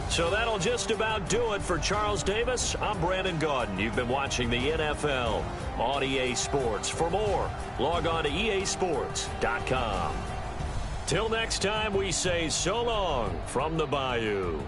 So that'll just about do it for Charles Davis. I'm Brandon Gaudin. You've been watching the NFL on EA Sports. For more, log on to easports.com. Till next time, we say so long from the Bayou.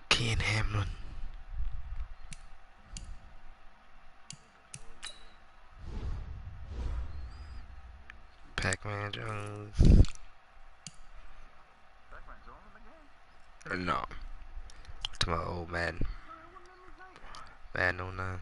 Ken Hamlin. Pac-Man Jones. No. To my old Madden. Madden 09.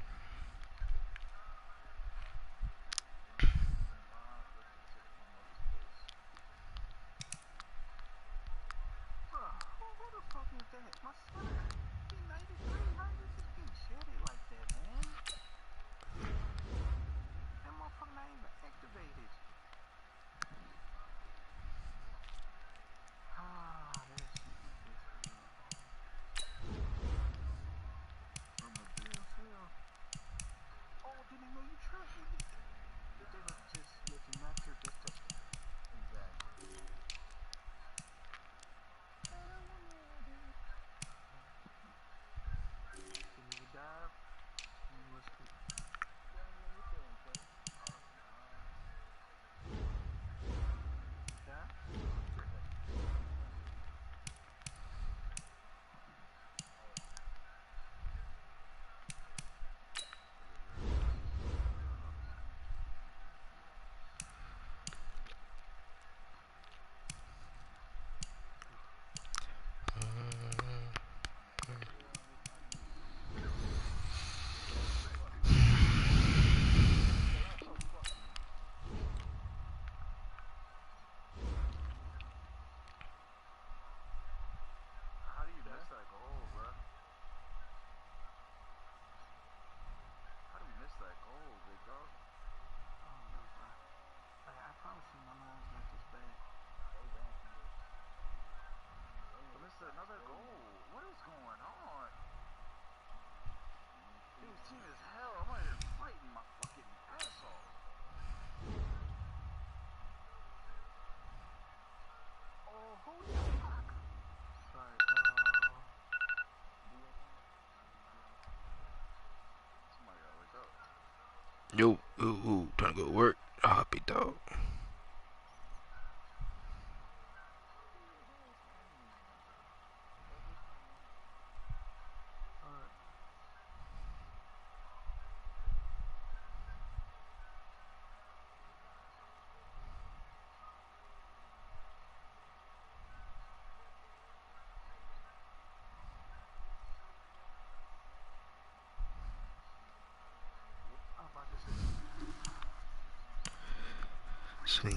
Sweet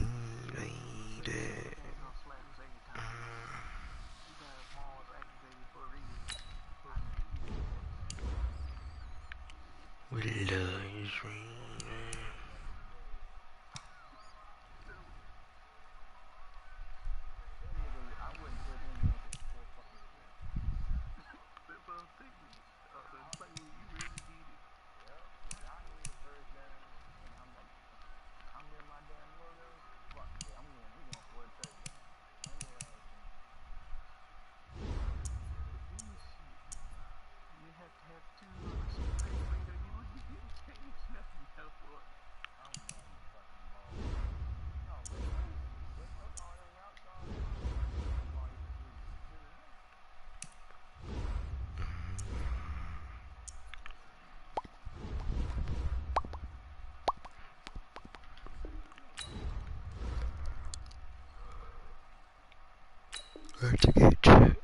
But lady. James gonna slap us every time. You got Mars activated for a reason. Supposed to keep him. We love you, sweet. That nigga, I wouldn't put him in for the fourth fucking quarter. That's what I'm thinking. The play where you really need it. Yep. If y'all need a first down, and I'm in my damn logos. Fuck yeah, we going for a touchdown. Run your ass in. But then shit, you have to have two receivers later. You wouldn't get a change nothing else for it. I'm running the fucking ball. No, let's cook all them routes, all that shit. I'm all you can do is run. Where to get you?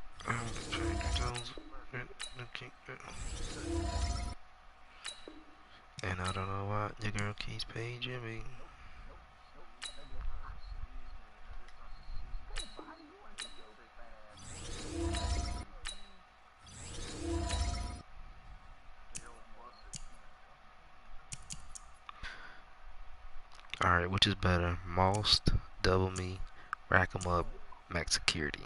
And I don't know why your girl keeps paging me. Nope. Let go. Okay, body, you want to keep your fat ass moving. You know, Alright, which is better? Most, double me, rack 'em up, max security.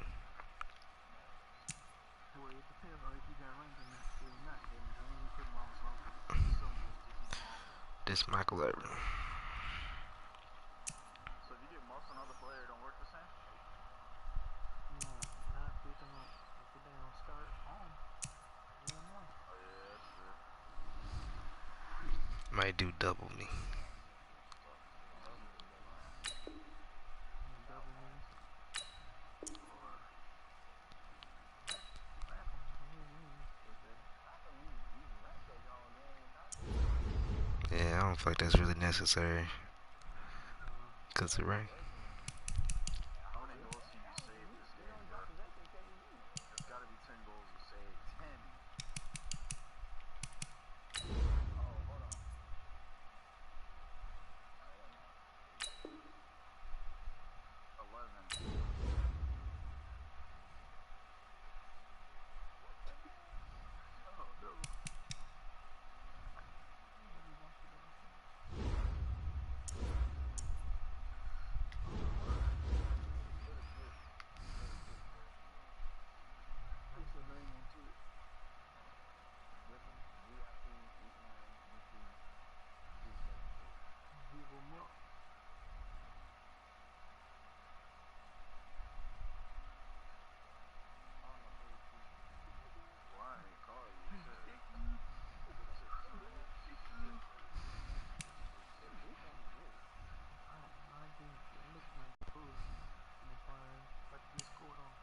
Well, it depends on if you got rank or not. If not, then don't even put Moss on. It's so much to get Moss. This Michael Irvin. so if you get most another player, it don't work the same? No, not if it don't. If it don't start on. Yeah, no. Oh yeah, that's true. Might do double me. Double me. Or rack 'em. Yeah, I don't feel like that's really necessary. Cause the rank. How many goals can you save this game, bro? It's got to be 10 goals to save. 10. Oh, hold on. 11. Oh, no. What's the name onto it? Give 'em up. Why I ain't call you? I have no idea. It looks like bullshit. And if I about to get scored on.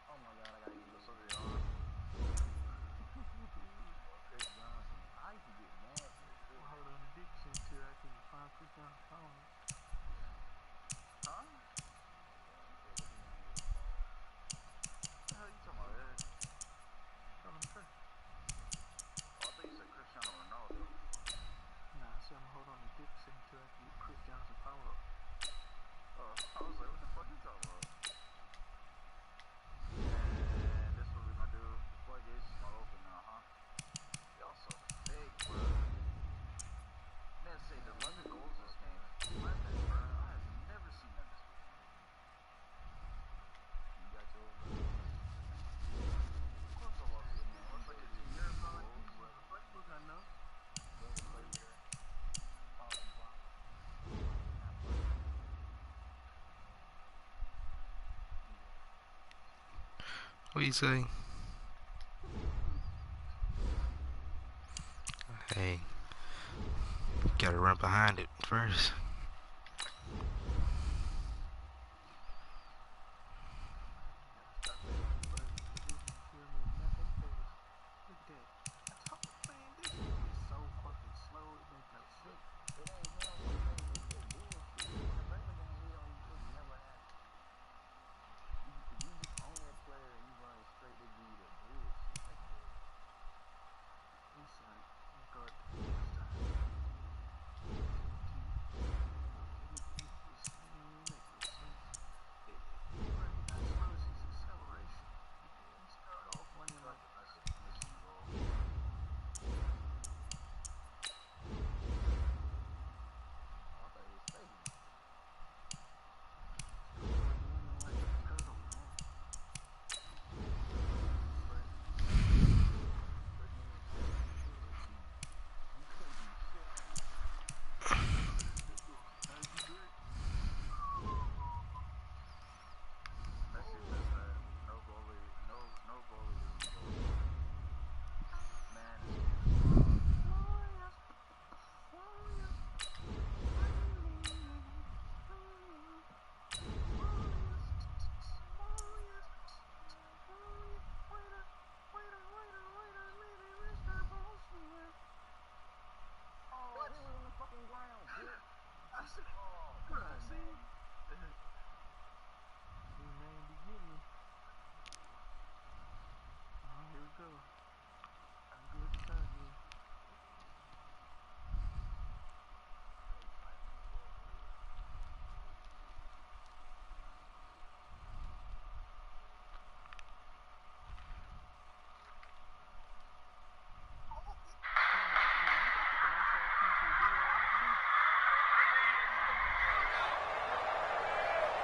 Oh my god, I gotta use this over your arm. Chris Johnson. I used to get mad for this too. Hold on the dick center. I can find Chris down the phone. Huh? What the hell you talking about, Ed? Tell him first. Oh, I thought you said Cristiano Ronaldo. Nah, I said I'm hold on the dick center. I can get Chris Johnson power up. Oh, I was like, what the fuck you talking about? And this is what we're gonna do. The floodgates are open now, huh? Y'all so fake, bro. Man, saved 11 goals this game. 11, bro. I have never seen that this weekend. You got yours, bro? Of course I lost it, man. What's like a 2-year goals? The playbook I know. Double play here. Pause and block. What you say? Hey, gotta run behind it first. Stop that. But position kill me with nothing fast. Look at that. I told man, this shit is so fucking slow. It makes no sense. It ain't him. It's the bullshit. In the regular game, it never happens. If you just own that player and you run straight, they give you that bullshit like that. It's like, God, this time.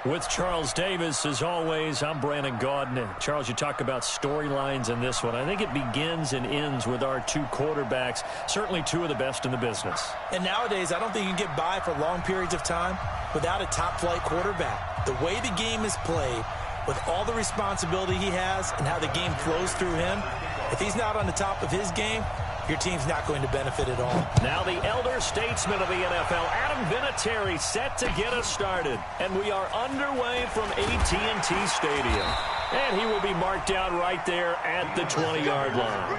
With Charles Davis, as always, I'm Brandon Gaudin. And Charles, you talk about storylines in this one. I think it begins and ends with our two quarterbacks, certainly two of the best in the business. And nowadays, I don't think you can get by for long periods of time without a top-flight quarterback. The way the game is played, with all the responsibility he has and how the game flows through him, if he's not on the top of his game, your team's not going to benefit at all. Now the elder statesman of the NFL, Adam Vinatieri, set to get us started. And we are underway from AT&T Stadium. And he will be marked down right there at the 20-yard line.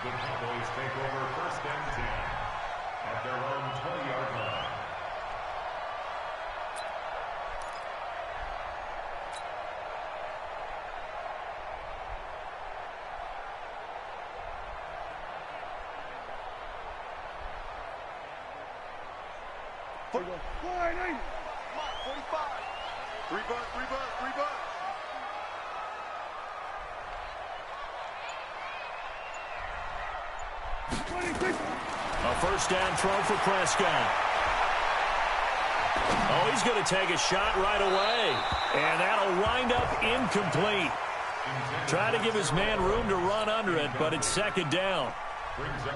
The Cowboys take over first and 10 at their own 20-yard line. Mark, 45. Three bucks. A first down throw for Prescott. Oh, he's going to take a shot right away. And that'll wind up incomplete. Try to give his man room to run under it, but it's second down.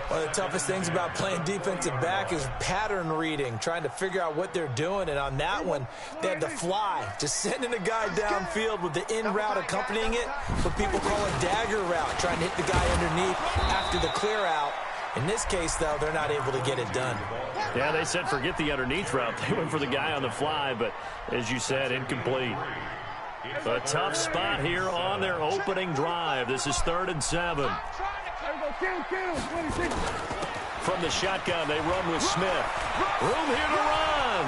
One of the toughest things about playing defensive back is pattern reading, trying to figure out what they're doing. And on that one, they had to fly, just sending a guy downfield with the in route accompanying it, what people call a dagger route, trying to hit the guy underneath after the clear out. In this case, though, they're not able to get it done. Yeah, they said forget the underneath route. They went for the guy on the fly, but as you said, incomplete. A tough spot here on their opening drive. This is 3rd and 7. From the shotgun, they run with Smith. Room here to run.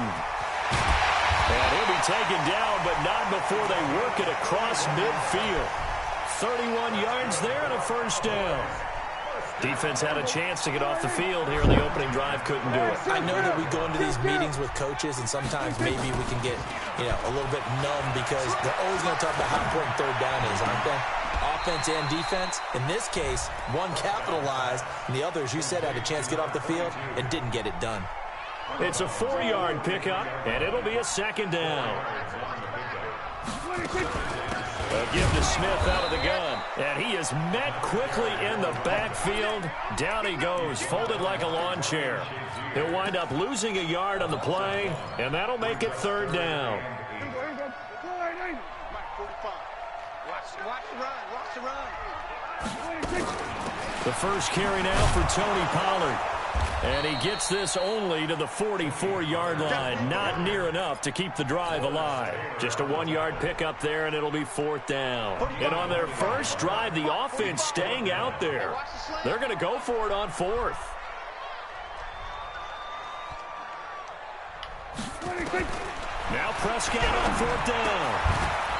And he'll be taken down, but not before they work it across midfield. 31 yards there and a first down. Defense had a chance to get off the field here in the opening drive, couldn't do it. I know that we go into these meetings with coaches, and sometimes maybe we can get, a little bit numb because they're always going to talk about how important third down is, aren't they? Offense and defense. In this case, one capitalized, and the others, you said, had a chance to get off the field and didn't get it done. It's a 4-yard pickup, and it'll be a second down. A give to Smith out of the gun. And he is met quickly in the backfield. Down he goes, folded like a lawn chair. He'll wind up losing a yard on the play, and that'll make it 3rd down. Watch the run. The first carry now for Tony Pollard. And he gets this only to the 44-yard line. Not near enough to keep the drive alive. Just a 1-yard pickup there, and it'll be 4th down. And on their first drive, the offense staying out there. They're going to go for it on 4th. Now Prescott on 4th down.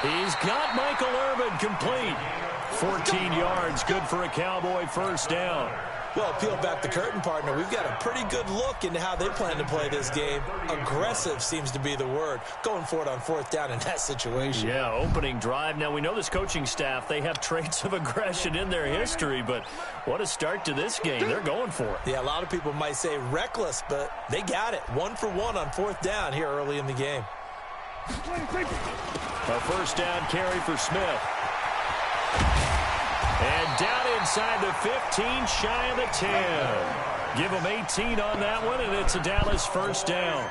He's got Michael Irvin complete. 14 yards, good for a Cowboy first down. Well, peel back the curtain, partner. We've got a pretty good look into how they plan to play this game. Aggressive seems to be the word. Going for it on 4th down in that situation. Yeah, opening drive. Now, we know this coaching staff, they have traits of aggression in their history, but what a start to this game. They're going for it. Yeah, a lot of people might say reckless, but they got it. 1 for 1 on 4th down here early in the game. A first down carry for Smith. And down inside the 15, shy of the 10. Give them 18 on that one, and it's a Dallas first down.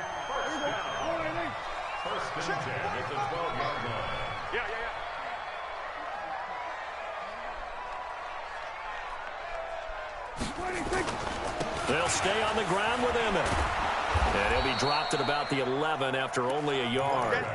First and 10 at the 12-yard line. They'll stay on the ground with Emmett. And he'll be dropped at about the 11 after only a yard.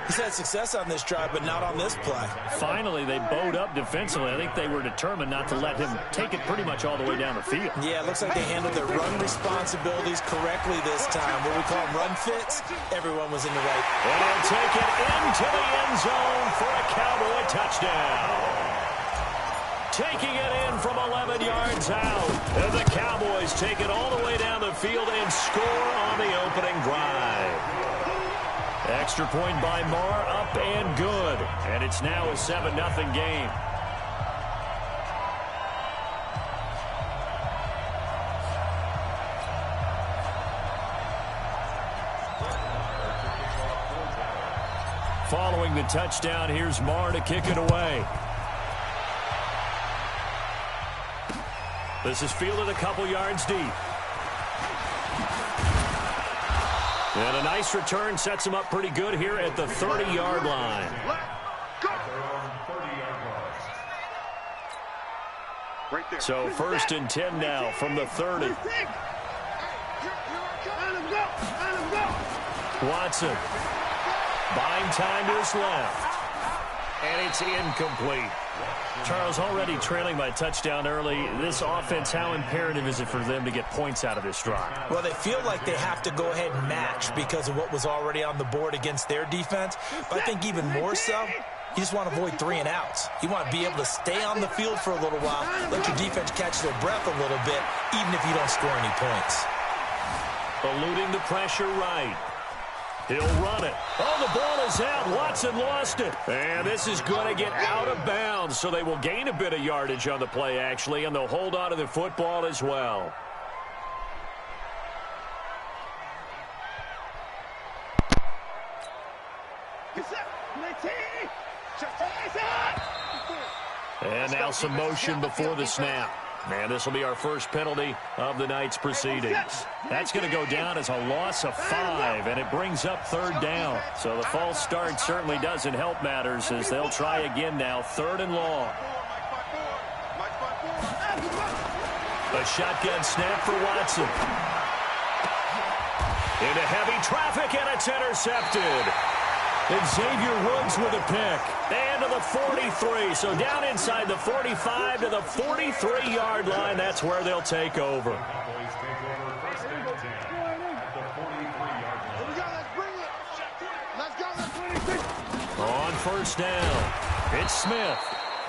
He's had success on this drive, but not on this play. Finally, they bowed up defensively. I think they were determined not to let him take it pretty much all the way down the field. Yeah, it looks like they handled their run responsibilities correctly this time. What we call them run fits, everyone was in the right. And he'll take it into the end zone for a Cowboy touchdown. Taking it in from 11 yards out. And the Cowboys take it all the way down the field and score on the opening drive. Extra point by Marr, up and good. And it's now a 7-0 game. following the touchdown. Here's Marr to kick it away. This is fielded a couple yards deep. And a nice return sets him up pretty good here at the 30-yard line. So 1st and 10 now from the 30. Watson. Buying time to his left. And it's incomplete. Charles, already trailing by touchdown early. This offense, how imperative is it for them to get points out of this drive? Well, they feel like they have to go ahead and match because of what was already on the board against their defense. But I think even more so, you just want to avoid 3 and outs. You want to be able to stay on the field for a little while, let your defense catch their breath a little bit, even if you don't score any points. Eluding the pressure right. He'll run it. Oh, the ball is out. Watson lost it. And this is going to get out of bounds, so they will gain a bit of yardage on the play, actually, and they'll hold on to the football as well. And now some motion before the snap. Man, this will be our first penalty of the night's proceedings. That's going to go down as a loss of 5, and it brings up 3rd down. So the false start certainly doesn't help matters as they'll try again now, 3rd and long. A shotgun snap for Watson. Into heavy traffic, and it's intercepted. Xavier Woods with a pick. And to the 43. So down inside the 45 to the 43-yard line. That's where they'll take over. On 1st down, it's Smith.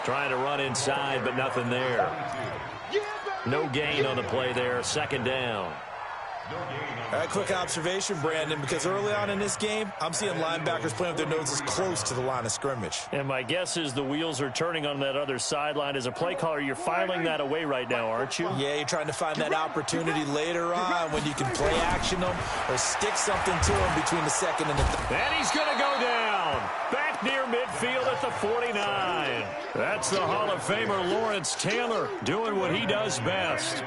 Trying to run inside, but nothing there. No gain on the play there. 2nd down. All right, quick observation, Brandon, because early on in this game, I'm seeing linebackers playing with their noses close to the line of scrimmage. And my guess is the wheels are turning on that other sideline. As a play caller, you're filing that away right now, aren't you? Yeah, you're trying to find that opportunity later on when you can play action them or stick something to them between the 2nd and the 3rd. And he's going to go down. Back near midfield at the 49. That's the Hall of Famer Lawrence Taylor doing what he does best.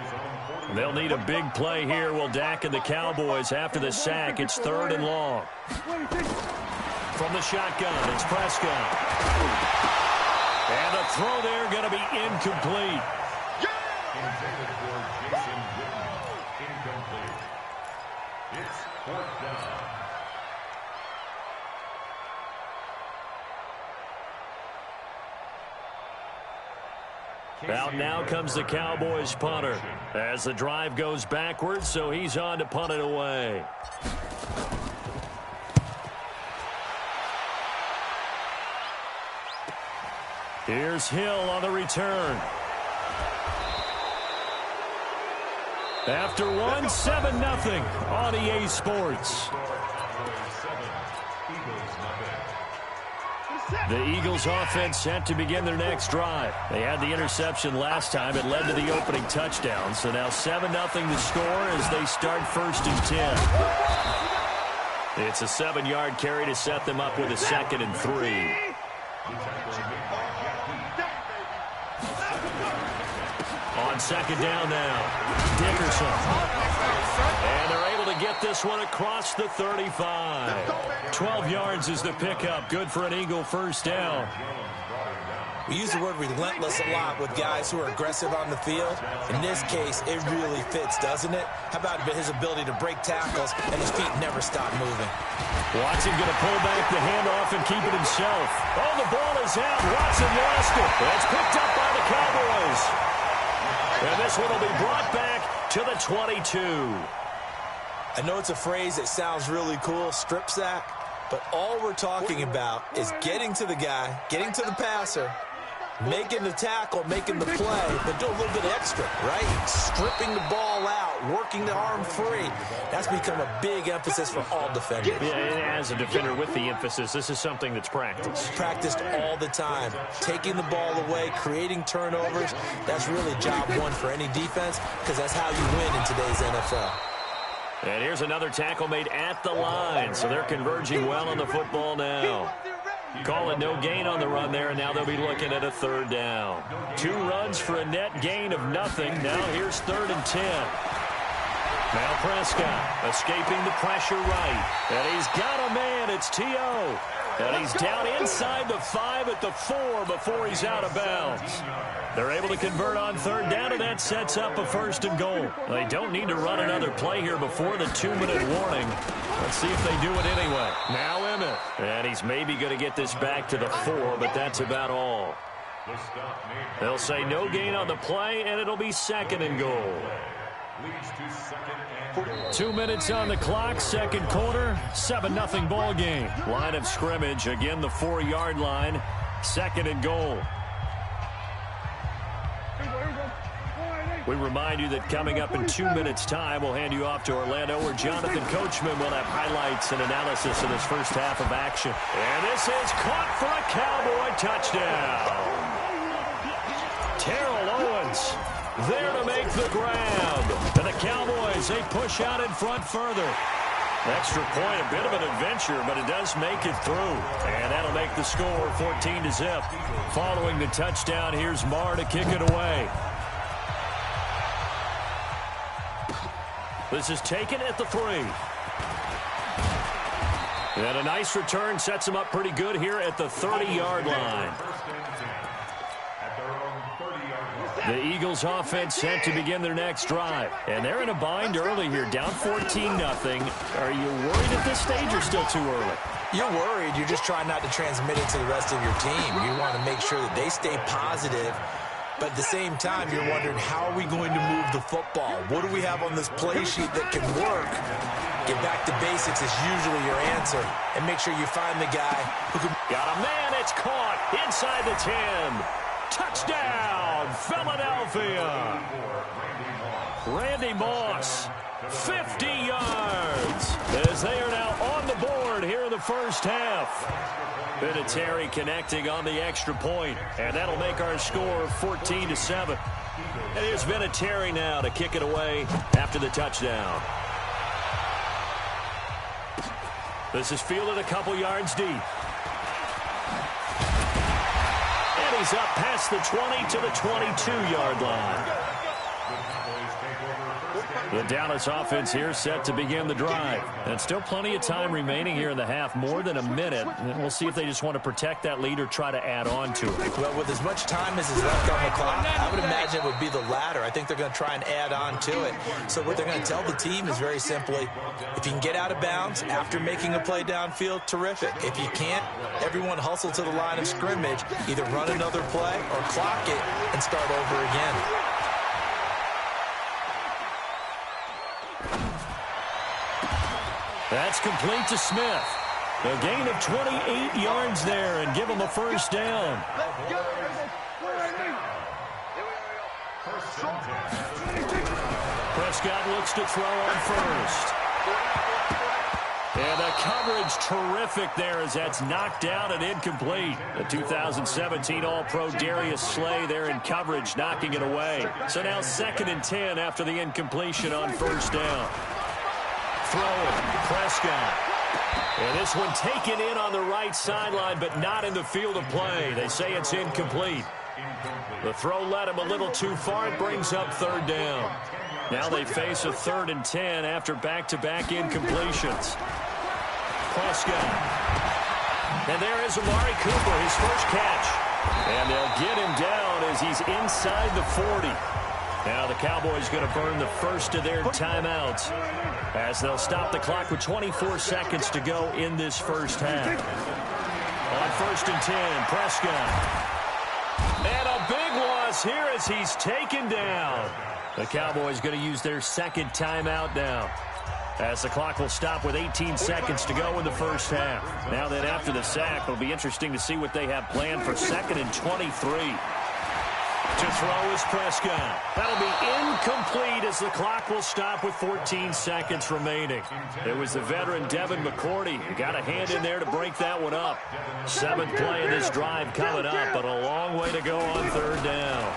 They'll need a big play here. Will Dak and the Cowboys after the sack. It's 3rd and long. From the shotgun, it's Prescott. And the throw there going to be incomplete. Intended for Jason Witten. Incomplete. It's 4th down. Out now comes the Cowboys punter as the drive goes backwards, so he's on to punt it away. Here's Hill on the return. After one, 7-0 on EA Sports. The Eagles offense set to begin their next drive. They had the interception last time. It led to the opening touchdown. So now 7-0 to score as they start 1st and 10. It's a 7-yard carry to set them up with a 2nd and 3. On 2nd down now, Dickerson. And they're able to get this one across the 35. 12 yards is the pickup. Good for an Eagle 1st down. We use the word relentless a lot with guys who are aggressive on the field. In this case, it really fits, doesn't it? How about his ability to break tackles and his feet never stop moving? Watson going to pull back the handoff and keep it himself. Oh, the ball is out. Watson lost it. It's picked up by the Cowboys. And this one will be brought back to the 22. I know it's a phrase that sounds really cool, strip sack, but all we're talking about is getting to the guy, getting to the passer, making the tackle, making the play, but do a little bit extra, right? Stripping the ball out, working the arm free. That's become a big emphasis for all defenders. Yeah, and as a defender with the emphasis, this is something that's practiced. Practiced all the time. Taking the ball away, creating turnovers, that's really job one for any defense because that's how you win in today's NFL. And here's another tackle made at the line, so they're converging well on the football now. Call it no gain on the run there, and now they'll be looking at a third down. 2 runs for a net gain of nothing. Now here's 3rd and 10. Now Prescott escaping the pressure right. And he's got a man. It's T.O. And he's down inside the 5 at the 4 before he's out of bounds. They're able to convert on 3rd down, and that sets up a 1st and goal. They don't need to run another play here before the 2-minute warning. Let's see if they do it anyway. Now Emmett. And he's maybe going to get this back to the 4, but that's about all. They'll say no gain on the play, and it'll be 2nd and goal. 2 minutes on the clock, 2nd quarter, 7-0 ball game. Line of scrimmage, again the 4-yard line, 2nd and goal. We remind you that coming up in 2 minutes' time, we'll hand you off to Orlando, where Jonathan Coachman will have highlights and analysis of this first half of action. And this is caught for a Cowboy touchdown. Terrell Owens there to make the grab. And the Cowboys, they push out in front further. Extra point, a bit of an adventure, but it does make it through. And that'll make the score 14-0. Following the touchdown, here's Marr to kick it away. This is taken at the 3. And a nice return sets him up pretty good here at the 30-yard line. The Eagles offense set to begin their next drive. And they're in a bind early here, down 14-0. Are you worried at this stage or still too early? You're worried. You're just trying not to transmit it to the rest of your team. You want to make sure that they stay positive. But at the same time, you're wondering, how are we going to move the football? What do we have on this play sheet that can work? Get back to basics is usually your answer. And make sure you find the guy who can... Got a man. It's caught inside the 10. Touchdown, Philadelphia. Randy Moss, 50 yards, as they are now on the board here in the first half. Vinatieri connecting on the extra point, and that'll make our score 14-7. And here's Vinatieri now to kick it away after the touchdown. This is fielded a couple yards deep. And he's up past the 20 to the 22-yard line. The Dallas offense here set to begin the drive. And still plenty of time remaining here in the half, more than a minute. And we'll see if they just want to protect that lead or try to add on to it. Well, with as much time as is left on the clock, I would imagine it would be the latter. I think they're going to try and add on to it. So what they're going to tell the team is very simply, if you can get out of bounds after making a play downfield, terrific. If you can't, everyone hustle to the line of scrimmage, either run another play or clock it and start over again. That's complete to Smith. A gain of 28 yards there and give him a first down. Prescott looks to throw on first. And the coverage terrific there as that's knocked down and incomplete. The 2017 All-Pro Darius Slay there in coverage, knocking it away. So now 2nd and 10 after the incompletion on first down. Throwing, Prescott. And this one taken in on the right sideline, but not in the field of play. They say it's incomplete. The throw led him a little too far. It brings up 3rd down. Now they face a 3rd and 10 after back-to-back incompletions. Prescott. And there is Amari Cooper, his first catch. And they'll get him down as he's inside the 40. Now the Cowboys going to burn the first of their timeouts as they'll stop the clock with 24 seconds to go in this first half. On 1st and 10, Prescott. And a big loss here as he's taken down. The Cowboys going to use their 2nd timeout now, as the clock will stop with 18 seconds to go in the first half. Now then, after the sack, it'll be interesting to see what they have planned for 2nd and 23. To throw is Prescott. That'll be incomplete as the clock will stop with 14 seconds remaining. It was the veteran Devin McCourty who got a hand in there to break that one up. 7th play of this drive coming up, but a long way to go on 3rd down.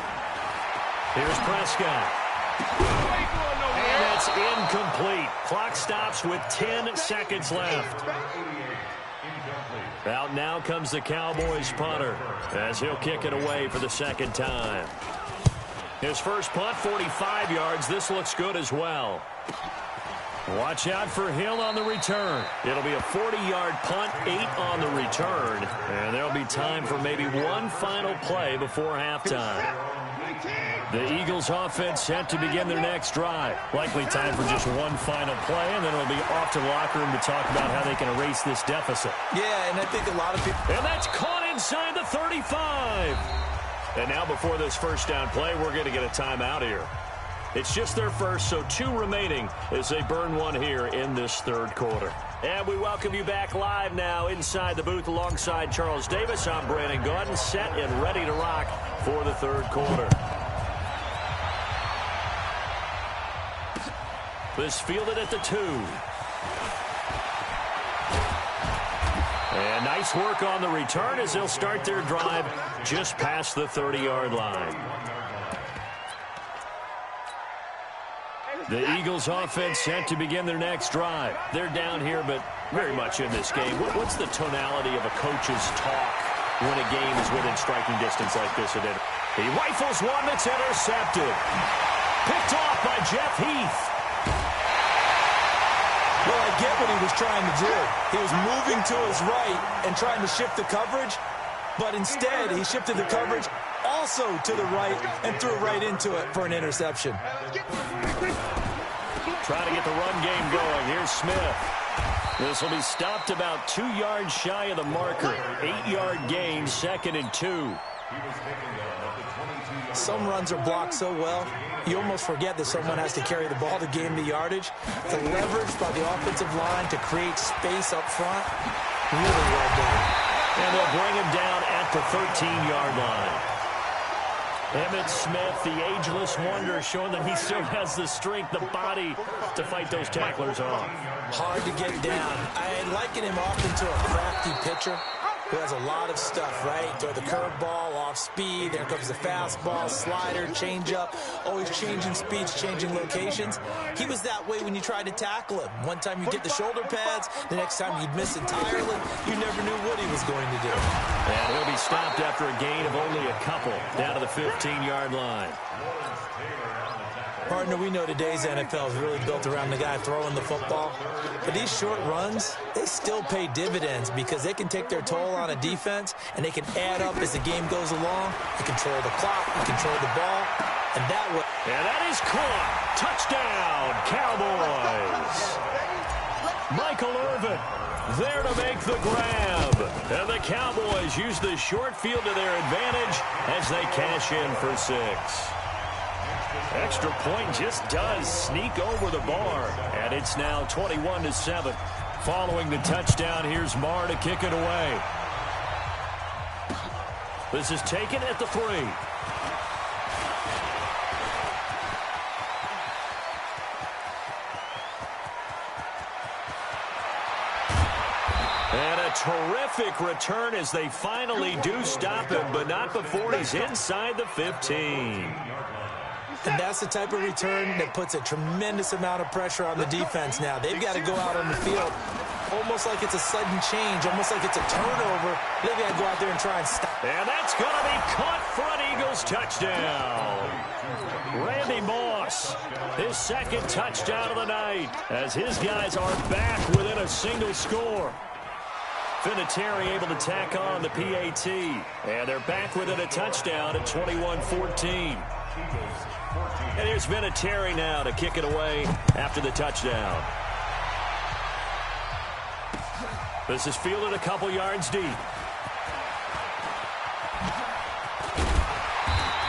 Here's Prescott. And it's incomplete. Clock stops with 10 seconds left. Out now comes the Cowboys punter as he'll kick it away for the second time. His first punt, 45 yards. This looks good as well. Watch out for Hill on the return. It'll be a 40-yard punt, 8 on the return. And there'll be time for maybe one final play before halftime. The Eagles offense set to begin their next drive. Likely time for just one final play, and then it'll be off to the locker room to talk about how they can erase this deficit. Yeah, and I think a lot of people... And that's caught inside the 35. And now before this first down play, we're going to get a timeout here. It's just their first, so 2 remaining as they burn one here in this third quarter. And we welcome you back live now inside the booth alongside Charles Davis. I'm Brandon Gaudin, set and ready to rock for the third quarter. This fielded at the 2. And nice work on the return as they'll start their drive just past the 30-yard line. The Eagles offense set to begin their next drive. They're down here, but very much in this game. What's the tonality of a coach's talk when a game is within striking distance like this? He rifles one that's intercepted. Picked off by Jeff Heath. Well, I get what he was trying to do. He was moving to his right and trying to shift the coverage, but instead he shifted the coverage also to the right and threw right into it for an interception. Trying to get the run game going. Here's Smith. This will be stopped about 2 yards shy of the marker. 8-yard gain, 2nd and 2. Some runs are blocked so well, you almost forget that someone has to carry the ball to gain the yardage. The leverage by the offensive line to create space up front, really well done. And they'll bring him down at the 13-yard line. Emmitt Smith, the ageless wonder, showing that he still has the strength, the body to fight those tacklers off. Hard to get down. I liken him often to a crafty pitcher who has a lot of stuff, right? Throw the curveball, off speed, there comes the fastball, slider, changeup, always changing speeds, changing locations. He was that way when you tried to tackle him. One time you get the shoulder pads, the next time you'd miss entirely. You never knew what he was going to do. And he'll be stopped after a gain of only a couple, down to the 15-yard line. Partner, we know today's NFL is really built around the guy throwing the football. But these short runs, they still pay dividends because they can take their toll on a defense and they can add up as the game goes along. You control the clock, you control the ball, and that way. And that is caught. Touchdown, Cowboys. Michael Irvin there to make the grab. And the Cowboys use the short field to their advantage as they cash in for 6. Extra point just does sneak over the bar, and it's now 21-7. Following the touchdown, here's Marr to kick it away. This is taken at the 3. And a terrific return as they finally do stop him, but not before he's inside the 15. And that's the type of return that puts a tremendous amount of pressure on the defense now. They've got to go out on the field almost like it's a sudden change, almost like it's a turnover. They've got to go out there and try and stop. And that's going to be caught for an Eagles touchdown. Randy Moss, his 2nd touchdown of the night, as his guys are back within a single score. Vinatieri able to tack on the PAT. And they're back within a touchdown at 21-14. And here's Vinatieri now to kick it away after the touchdown. This is fielded a couple yards deep.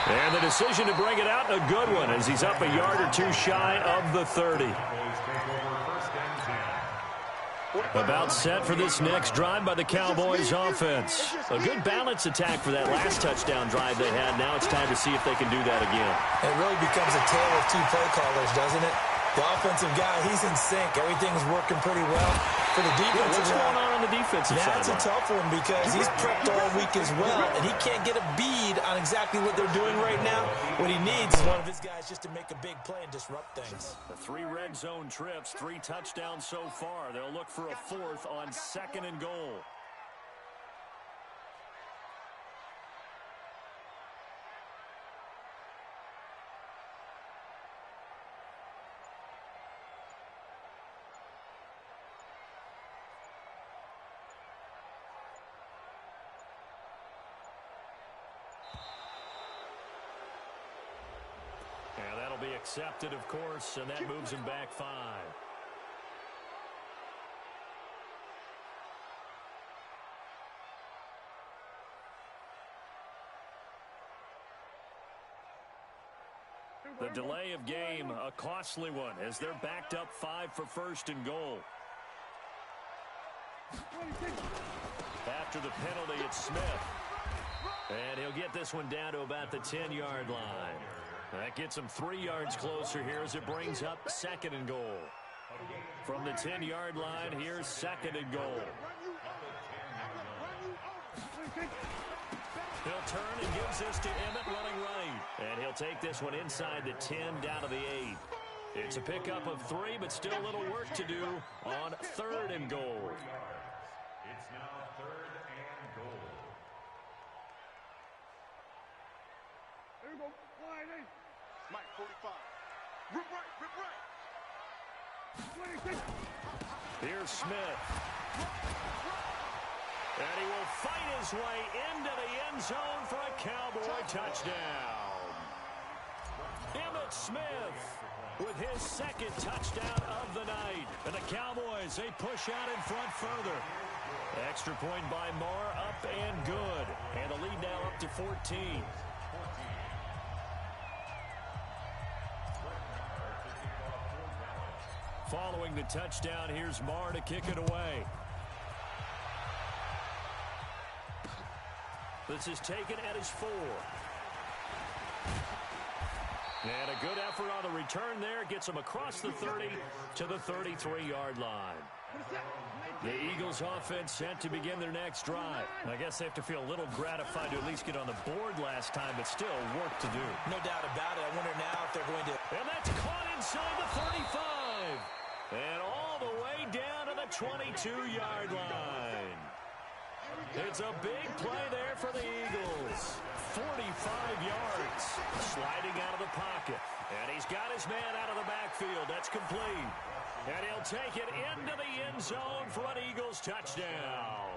And the decision to bring it out, a good one, as he's up a yard or 2 shy of the 30. About set for this next drive by the Cowboys offense. A good balance attack for that last touchdown drive they had. Now it's time to see if they can do that again. It really becomes a tale of 2 play callers, doesn't it? The offensive guy, he's in sync. Everything's working pretty well. For the defense, What's going on the defensive side? That's a tough one because he's prepped all week as well, and he can't get a bead on exactly what they're doing right now. What he needs is one of his guys just to make a big play and disrupt things. The 3 red zone trips, 3 touchdowns so far. They'll look for a 4th on 2nd and goal. And that'll be accepted, of course, and that moves him back 5. The delay of game, a costly one, as they're backed up 5 for 1st and goal. After the penalty, it's Smith. And he'll get this one down to about the 10-yard line. That gets him 3 yards closer here as it brings up 2nd and goal. From the 10-yard line, here's 2nd and goal. He'll turn and gives this to Emmett running right. And he'll take this one inside the 10 down to the 8. It's a pickup of 3, but still a little work to do on 3rd and goal. It's now 3rd and goal. There you go. Line in. Mike, 45. Rip right, rip right. 26. Here's Smith. And he will fight his way into the end zone for a Cowboy touchdown. Emmitt Smith with his 2nd touchdown of the night. And the Cowboys, they push out in front further. Extra point by Marr, up and good. And the lead now up to 14. Following the touchdown, here's Marr to kick it away. This is taken at his 4. And a good effort on the return there. Gets him across the 30 to the 33-yard line. The Eagles offense set to begin their next drive. I guess they have to feel a little gratified to at least get on the board last time, but still work to do. No doubt about it. I wonder now if they're going to... And that's caught inside the 35. And all the way down to the 22-yard line. It's a big play there for the Eagles. 45 yards. Sliding out of the pocket. And he's got his man out of the backfield. That's complete. And he'll take it into the end zone for an Eagles touchdown.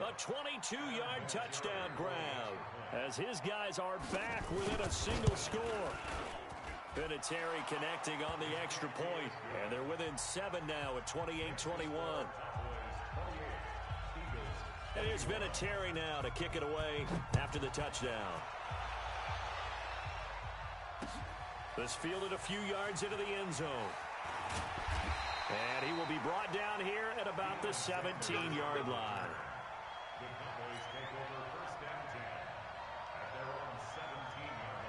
A 22-yard touchdown grab as his guys are back within a single score. Vinatieri connecting on the extra point. And they're within 7 now at 28-21. It is Vinatieri now to kick it away after the touchdown. This fielded a few yards into the end zone. And he will be brought down here at about the 17-yard line. The Cowboys take over 1st and 10 at their own 17-yard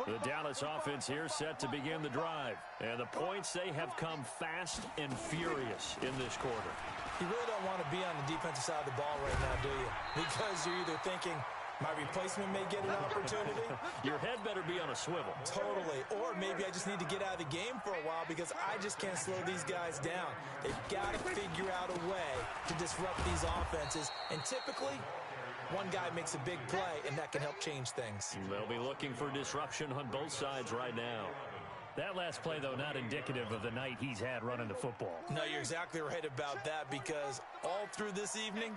line. The Dallas offense here set to begin the drive. And the points, they have come fast and furious in this quarter. You really don't want to be on the defensive side of the ball right now, do you? Because you're either thinking, my replacement may get an opportunity. Your head better be on a swivel. Totally. Or maybe I just need to get out of the game for a while because I just can't slow these guys down. They've got to figure out a way to disrupt these offenses. And typically, one guy makes a big play, and that can help change things. They'll be looking for disruption on both sides right now. That last play, though, not indicative of the night he's had running the football. No, you're exactly right about that because all through this evening,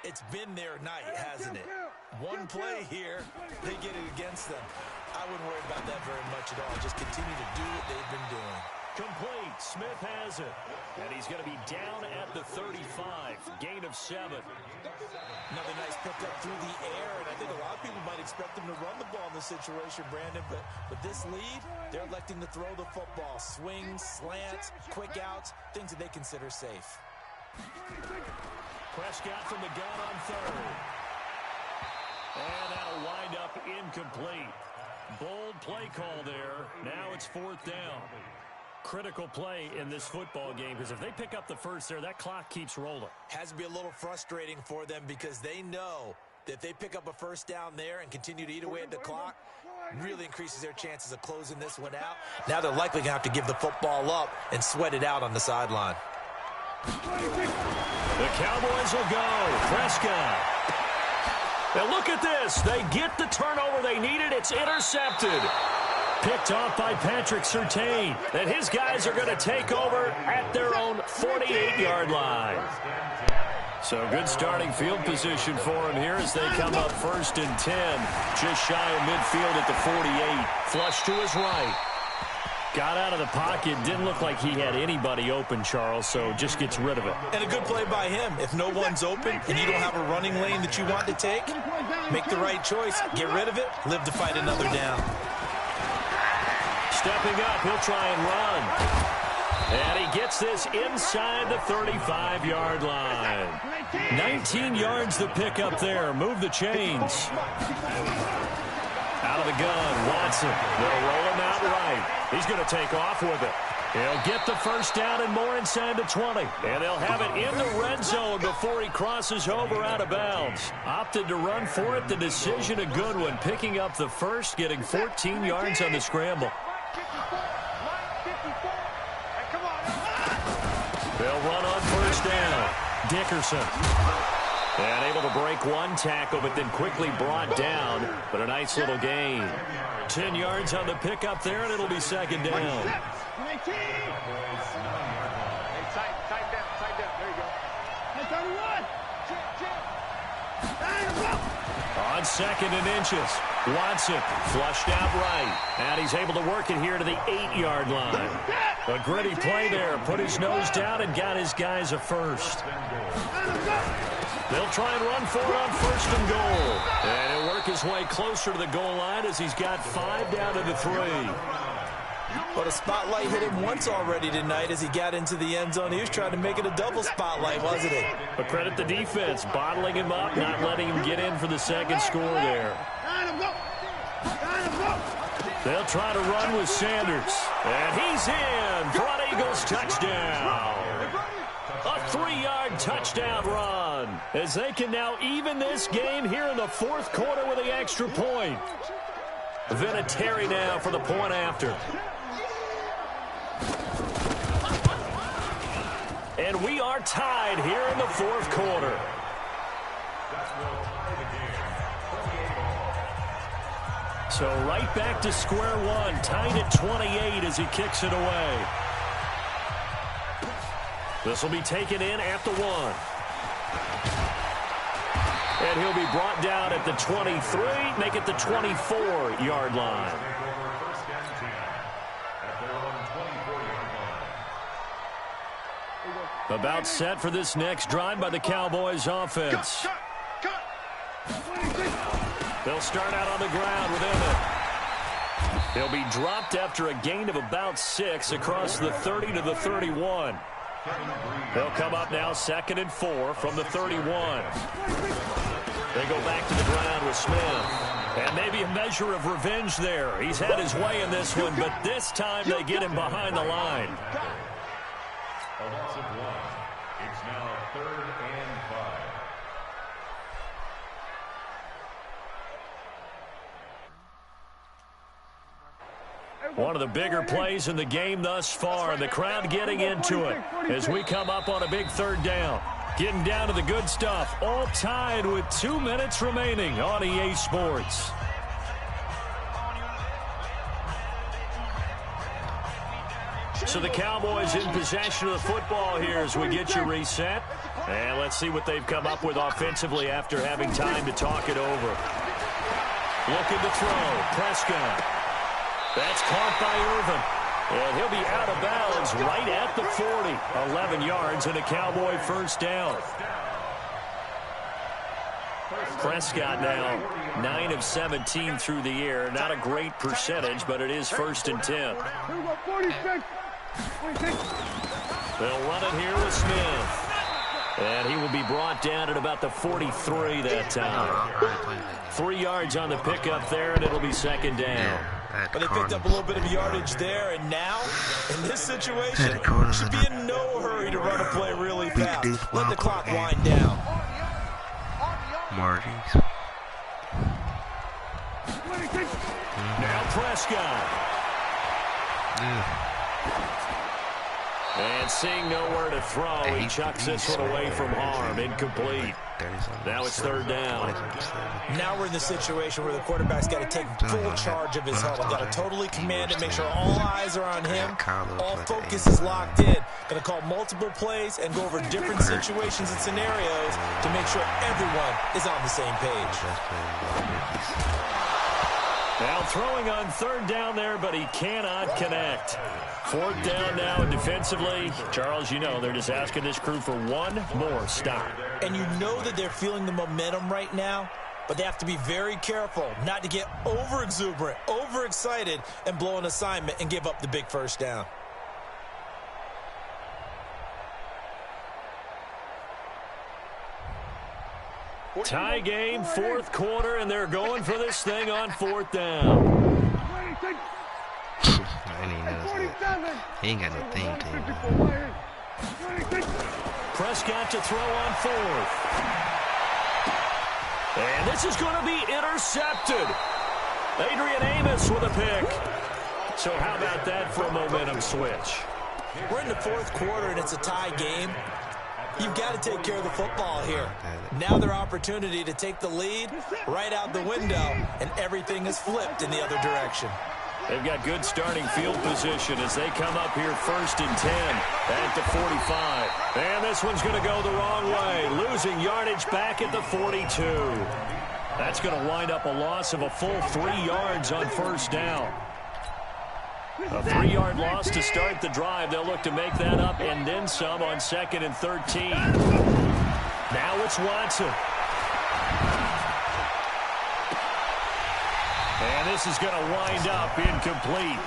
it's been their night, hasn't it? One play here, they get it against them. I wouldn't worry about that very much at all. Just continue to do what they've been doing. Complete. Smith has it. And he's going to be down at the 35. Gain of 7. Another nice pickup through the air, and I think a lot of people might expect them to run the ball in this situation, Brandon, but with this lead, they're electing to throw the football. Swings, slants, quick outs, things that they consider safe. Prescott from the gun on 3rd. And that'll wind up incomplete. Bold play call there. Now it's 4th down. critical play in this football game, because if they pick up the first there, that clock keeps rolling. Has to be a little frustrating for them because they know that if they pick up a first down there and continue to eat away at the clock, really increases their chances of closing this one out. Now they're likely going to have to give the football up and sweat it out on the sideline. The Cowboys will go. Prescott. Now look at this. They get the turnover they needed. It's intercepted. Picked off by Patrick Surtain. And his guys are going to take over at their own 48-yard line. So good starting field position for him here as they come up 1st and 10. Just shy of midfield at the 48. Flush to his right. Got out of the pocket. Didn't look like he had anybody open, Charles, so just gets rid of it. And a good play by him. If no one's open and you don't have a running lane that you want to take, make the right choice. Get rid of it. Live to fight another down. Stepping up, he'll try and run. And he gets this inside the 35-yard line. 19 yards to pick up there. Move the chains. Out of the gun, Watson. They'll roll him out right. He's going to take off with it. He'll get the first down and more inside the 20. And they'll have it in the red zone before he crosses over out of bounds. Opted to run for it. The decision a good one. Picking up the first, getting 14 yards on the scramble. They'll run on first down. Dickerson. And able to break one tackle, but then quickly brought down. But a nice little gain. 10 yards on the pickup there, and it'll be second down. Hey, tight down. There you go. Hey, 31. On 2nd and inches. Watson flushed out right. And he's able to work it here to the 8-yard line. A gritty play there. Put his nose down and got his guys a first. They'll try and run for it on 1st and goal. And he'll work his way closer to the goal line as he's got 5 down to the 3. But a spotlight hit him once already tonight as he got into the end zone. He was trying to make it a double spotlight, wasn't he? But credit the defense, bottling him up, not letting him get in for the second score there. They'll try to run with Sanders. And he's in for an Eagles touchdown. A 3-yard touchdown run as they can now even this game here in the 4th quarter with the extra point. Vinatieri now for the point after. And we are tied here in the 4th quarter. So right back to square one, tied at 28 as he kicks it away. This will be taken in at the 1. And he'll be brought down at the 23, make it the 24-yard line. About set for this next drive by the Cowboys offense. They'll start out on the ground with Emmett. He'll be dropped after a gain of about 6 across the 30 to the 31. They'll come up now 2nd and 4 from the 31. They go back to the ground with Smith. And maybe a measure of revenge there. He's had his way in this one, but this time they get him behind the line. A loss of 1. It's now 3rd and 5. One of the bigger plays in the game thus far, and the crowd getting into it as we come up on a big 3rd down. Getting down to the good stuff, all tied with 2 minutes remaining on EA Sports. So the Cowboys in possession of the football here as we get you reset. And let's see what they've come up with offensively after having time to talk it over. Looking to throw, Prescott. That's caught by Irvin. And he'll be out of bounds right at the 40. 11 yards and a Cowboy first down. Prescott now 9 of 17 through the air. Not a great percentage, but it is 1st and 10. They'll run it here with Smith. And he will be brought down at about the 43 that time. 3 yards on the pickup there, and it'll be 2nd down. But they picked up a little bit of yardage there, and now, in this situation, should be in no hurry to run a play really fast. Let the clock wind down. Marty's. Now Prescott. Yeah. And seeing nowhere to throw, he chucks this one away from harm. Incomplete. Now it's third down. Now we're in the situation where the quarterback's got to take full charge of his huddle. Got to totally command it, make sure all eyes are on him. All focus is locked in. Going to call multiple plays and go over different situations and scenarios to make sure everyone is on the same page. Now throwing on third down there, but he cannot connect. Fourth down now, and defensively, Charles, you know, they're just asking this crew for one more stop. And you know that they're feeling the momentum right now, but they have to be very careful not to get over-exuberant, over-excited, and blow an assignment and give up the big first down. Tie game, fourth quarter, and they're going for this thing on fourth down. I didn't know that. He ain't got no theme to him. Prescott to throw on fourth. And this is going to be intercepted. Adrian Amos with a pick. So how about that for a momentum switch? We're in the fourth quarter, and it's a tie game. You've got to take care of the football here. Now their opportunity to take the lead right out the window, and everything is flipped in the other direction. They've got good starting field position as they come up here first and 10 at the 45. And this one's going to go the wrong way, losing yardage back at the 42. That's going to wind up a loss of a full 3 yards on first down. A 3-yard loss to start the drive. They'll look to make that up and then some on second and 13. Now it's Watson. And this is going to wind up incomplete.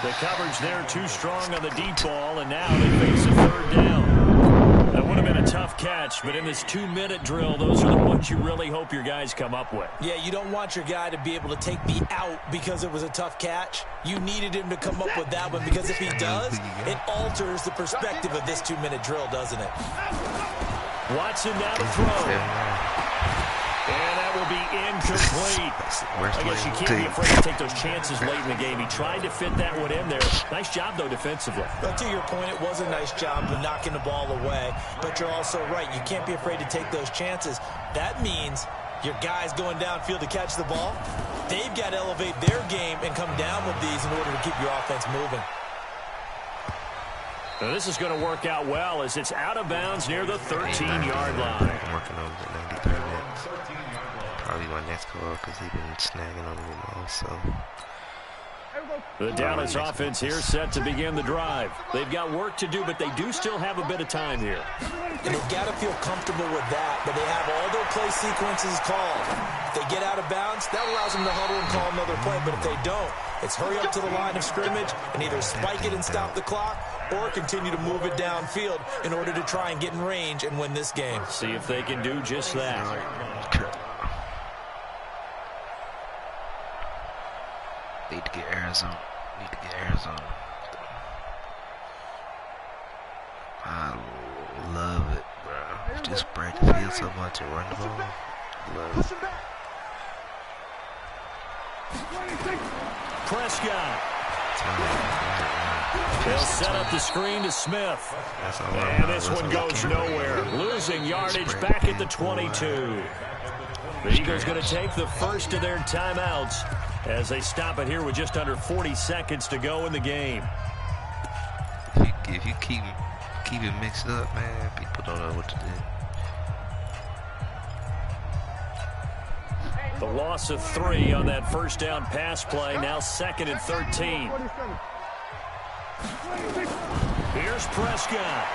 The coverage there too strong on the deep ball, and now they face a third down. That would have been a tough catch, but in this 2-minute drill, those are the ones you really hope your guys come up with. Yeah, you don't want your guy to be able to take the out because it was a tough catch. You needed him to come up with that one, because if he does, it alters the perspective of this 2-minute drill, doesn't it? Watson now to throw. And that will be incomplete. I guess you can't be afraid to take those chances late in the game. He tried to fit that one in there. Nice job, though, defensively. But to your point, it was a nice job of knocking the ball away. But you're also right. You can't be afraid to take those chances. That means your guys going downfield to catch the ball, they've got to elevate their game and come down with these in order to keep your offense moving. Now, this is going to work out well as it's out of bounds near the 13-yard line. I'm working over the 93 minutes. Probably my next call because he's been snagging on me most, so. The Dallas offense here set to begin the drive. They've got work to do, but they do still have a bit of time here. And they've got to feel comfortable with that, but they have all their play sequences called. If they get out of bounds, that allows them to huddle and call another play, but if they don't, it's hurry up to the line of scrimmage and either spike it and stop the clock or continue to move it downfield in order to try and get in range and win this game. See if they can do just that. Need to get Arizona. I love it, bro. Just spread the field so much and run the ball. Love it. Prescott. They'll set up the screen to Smith. And this one goes nowhere. Losing yardage back at the 22. The Eagles going to take the first of their timeouts as they stop it here with just under 40 seconds to go in the game. If you keep it mixed up, man, people don't know what to do. The loss of 3 on that first down pass play. Now second and 13. Here's Prescott.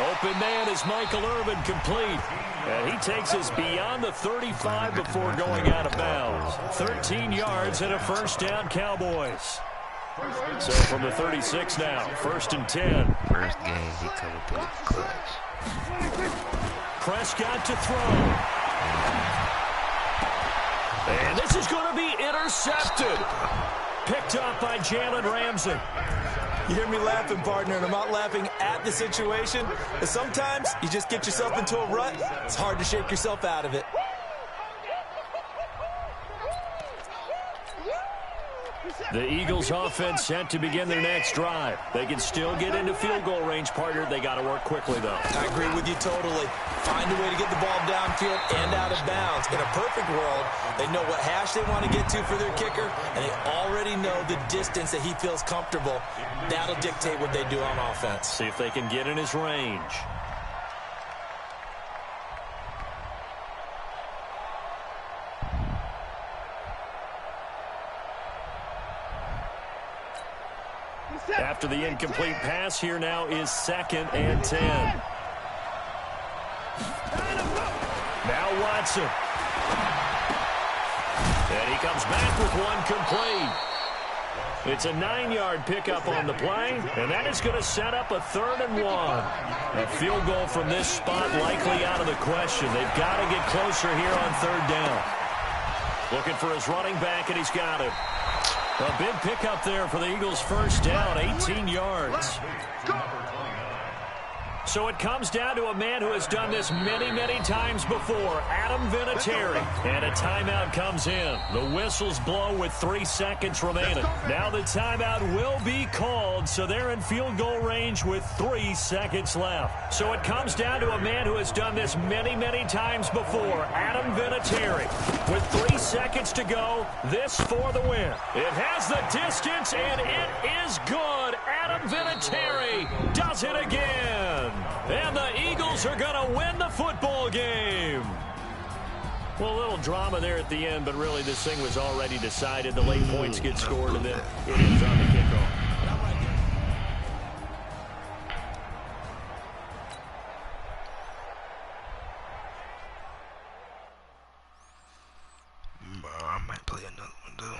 Open man is Michael Irvin, complete. And he takes us beyond the 35 before going out of bounds. 13 yards and a first down, Cowboys. So from the 36 now, first and 10. First game, he coming through the clutch. Prescott to throw. And this is going to be intercepted. Picked up by Jalen Ramsey. You hear me laughing, partner, and I'm not laughing at the situation, but sometimes you just get yourself into a rut. It's hard to shake yourself out of it. The Eagles offense set to begin their next drive. They can still get into field goal range, partner. They got to work quickly, though. I agree with you totally. Find a way to get the ball downfield and out of bounds. In a perfect world, they know what hash they want to get to for their kicker, and they already know the distance that he feels comfortable. That'll dictate what they do on offense. See if they can get in his range. After the incomplete pass, here now is 2nd and 10. Now Watson. And he comes back with one complete. It's a 9-yard pickup on the play, and that is going to set up a 3rd and 1. A field goal from this spot likely out of the question. They've got to get closer here on 3rd down. Looking for his running back, and he's got it. A big pickup there for the Eagles' first down, 18 yards. So it comes down to a man who has done this many, many times before, Adam Vinatieri. And a timeout comes in. The whistles blow with 3 seconds remaining. Now the timeout will be called, so they're in field goal range with 3 seconds left. So it comes down to a man who has done this many, many times before, Adam Vinatieri. With 3 seconds to go, this for the win. It has the distance, and it is good. Adam Vinatieri does it again. And the Eagles are going to win the football game. Well, a little drama there at the end, but really this thing was already decided. The late points get scored, and then it ends on the kickoff. I might play another one, though.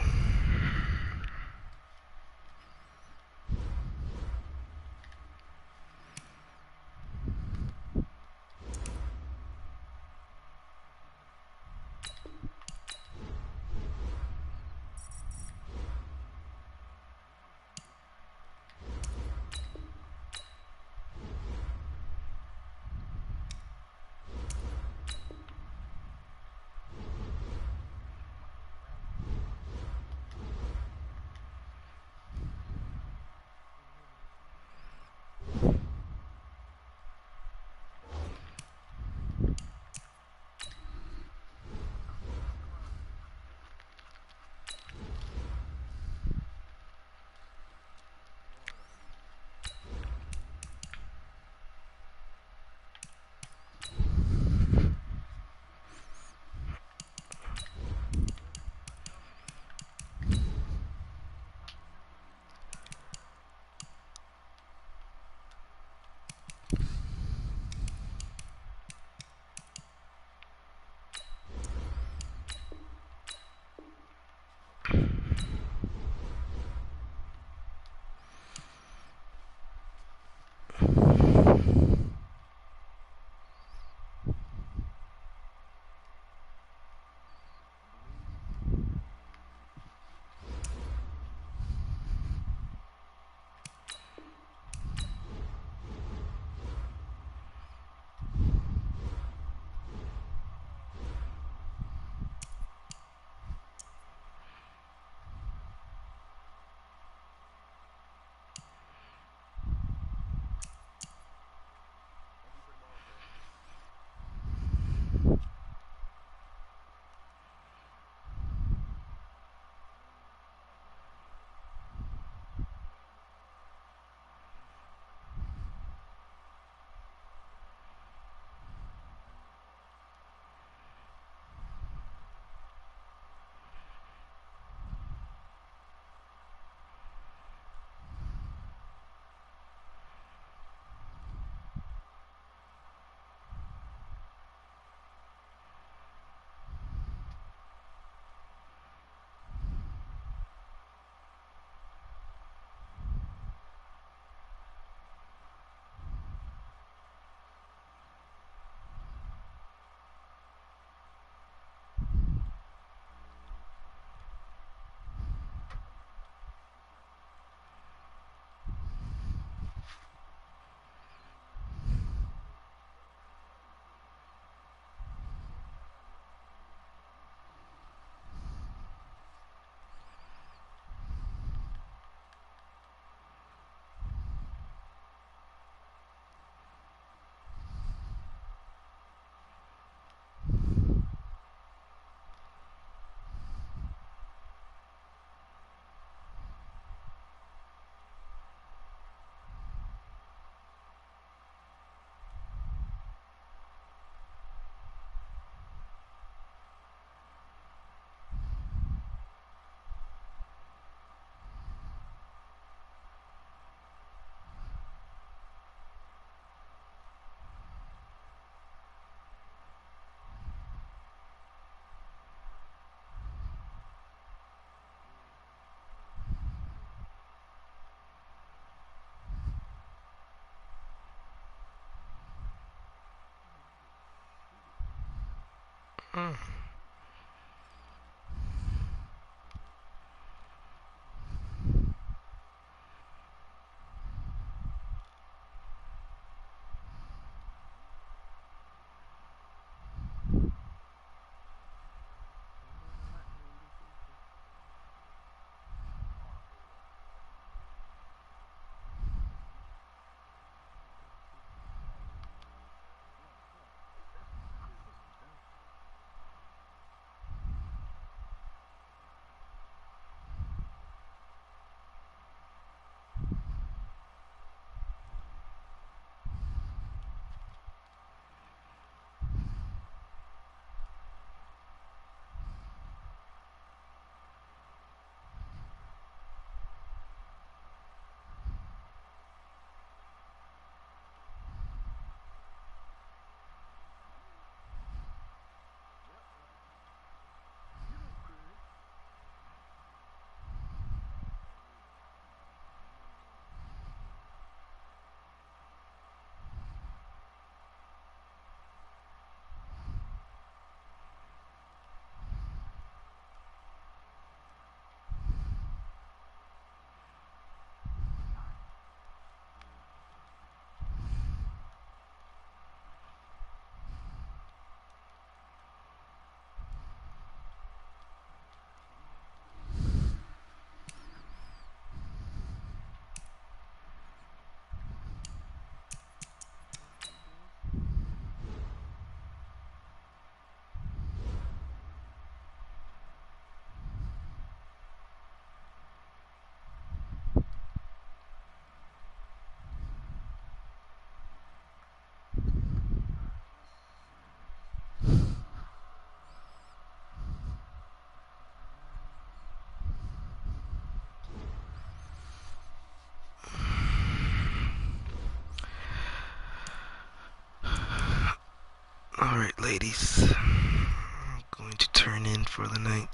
Alright, ladies. I'm going to turn in for the night.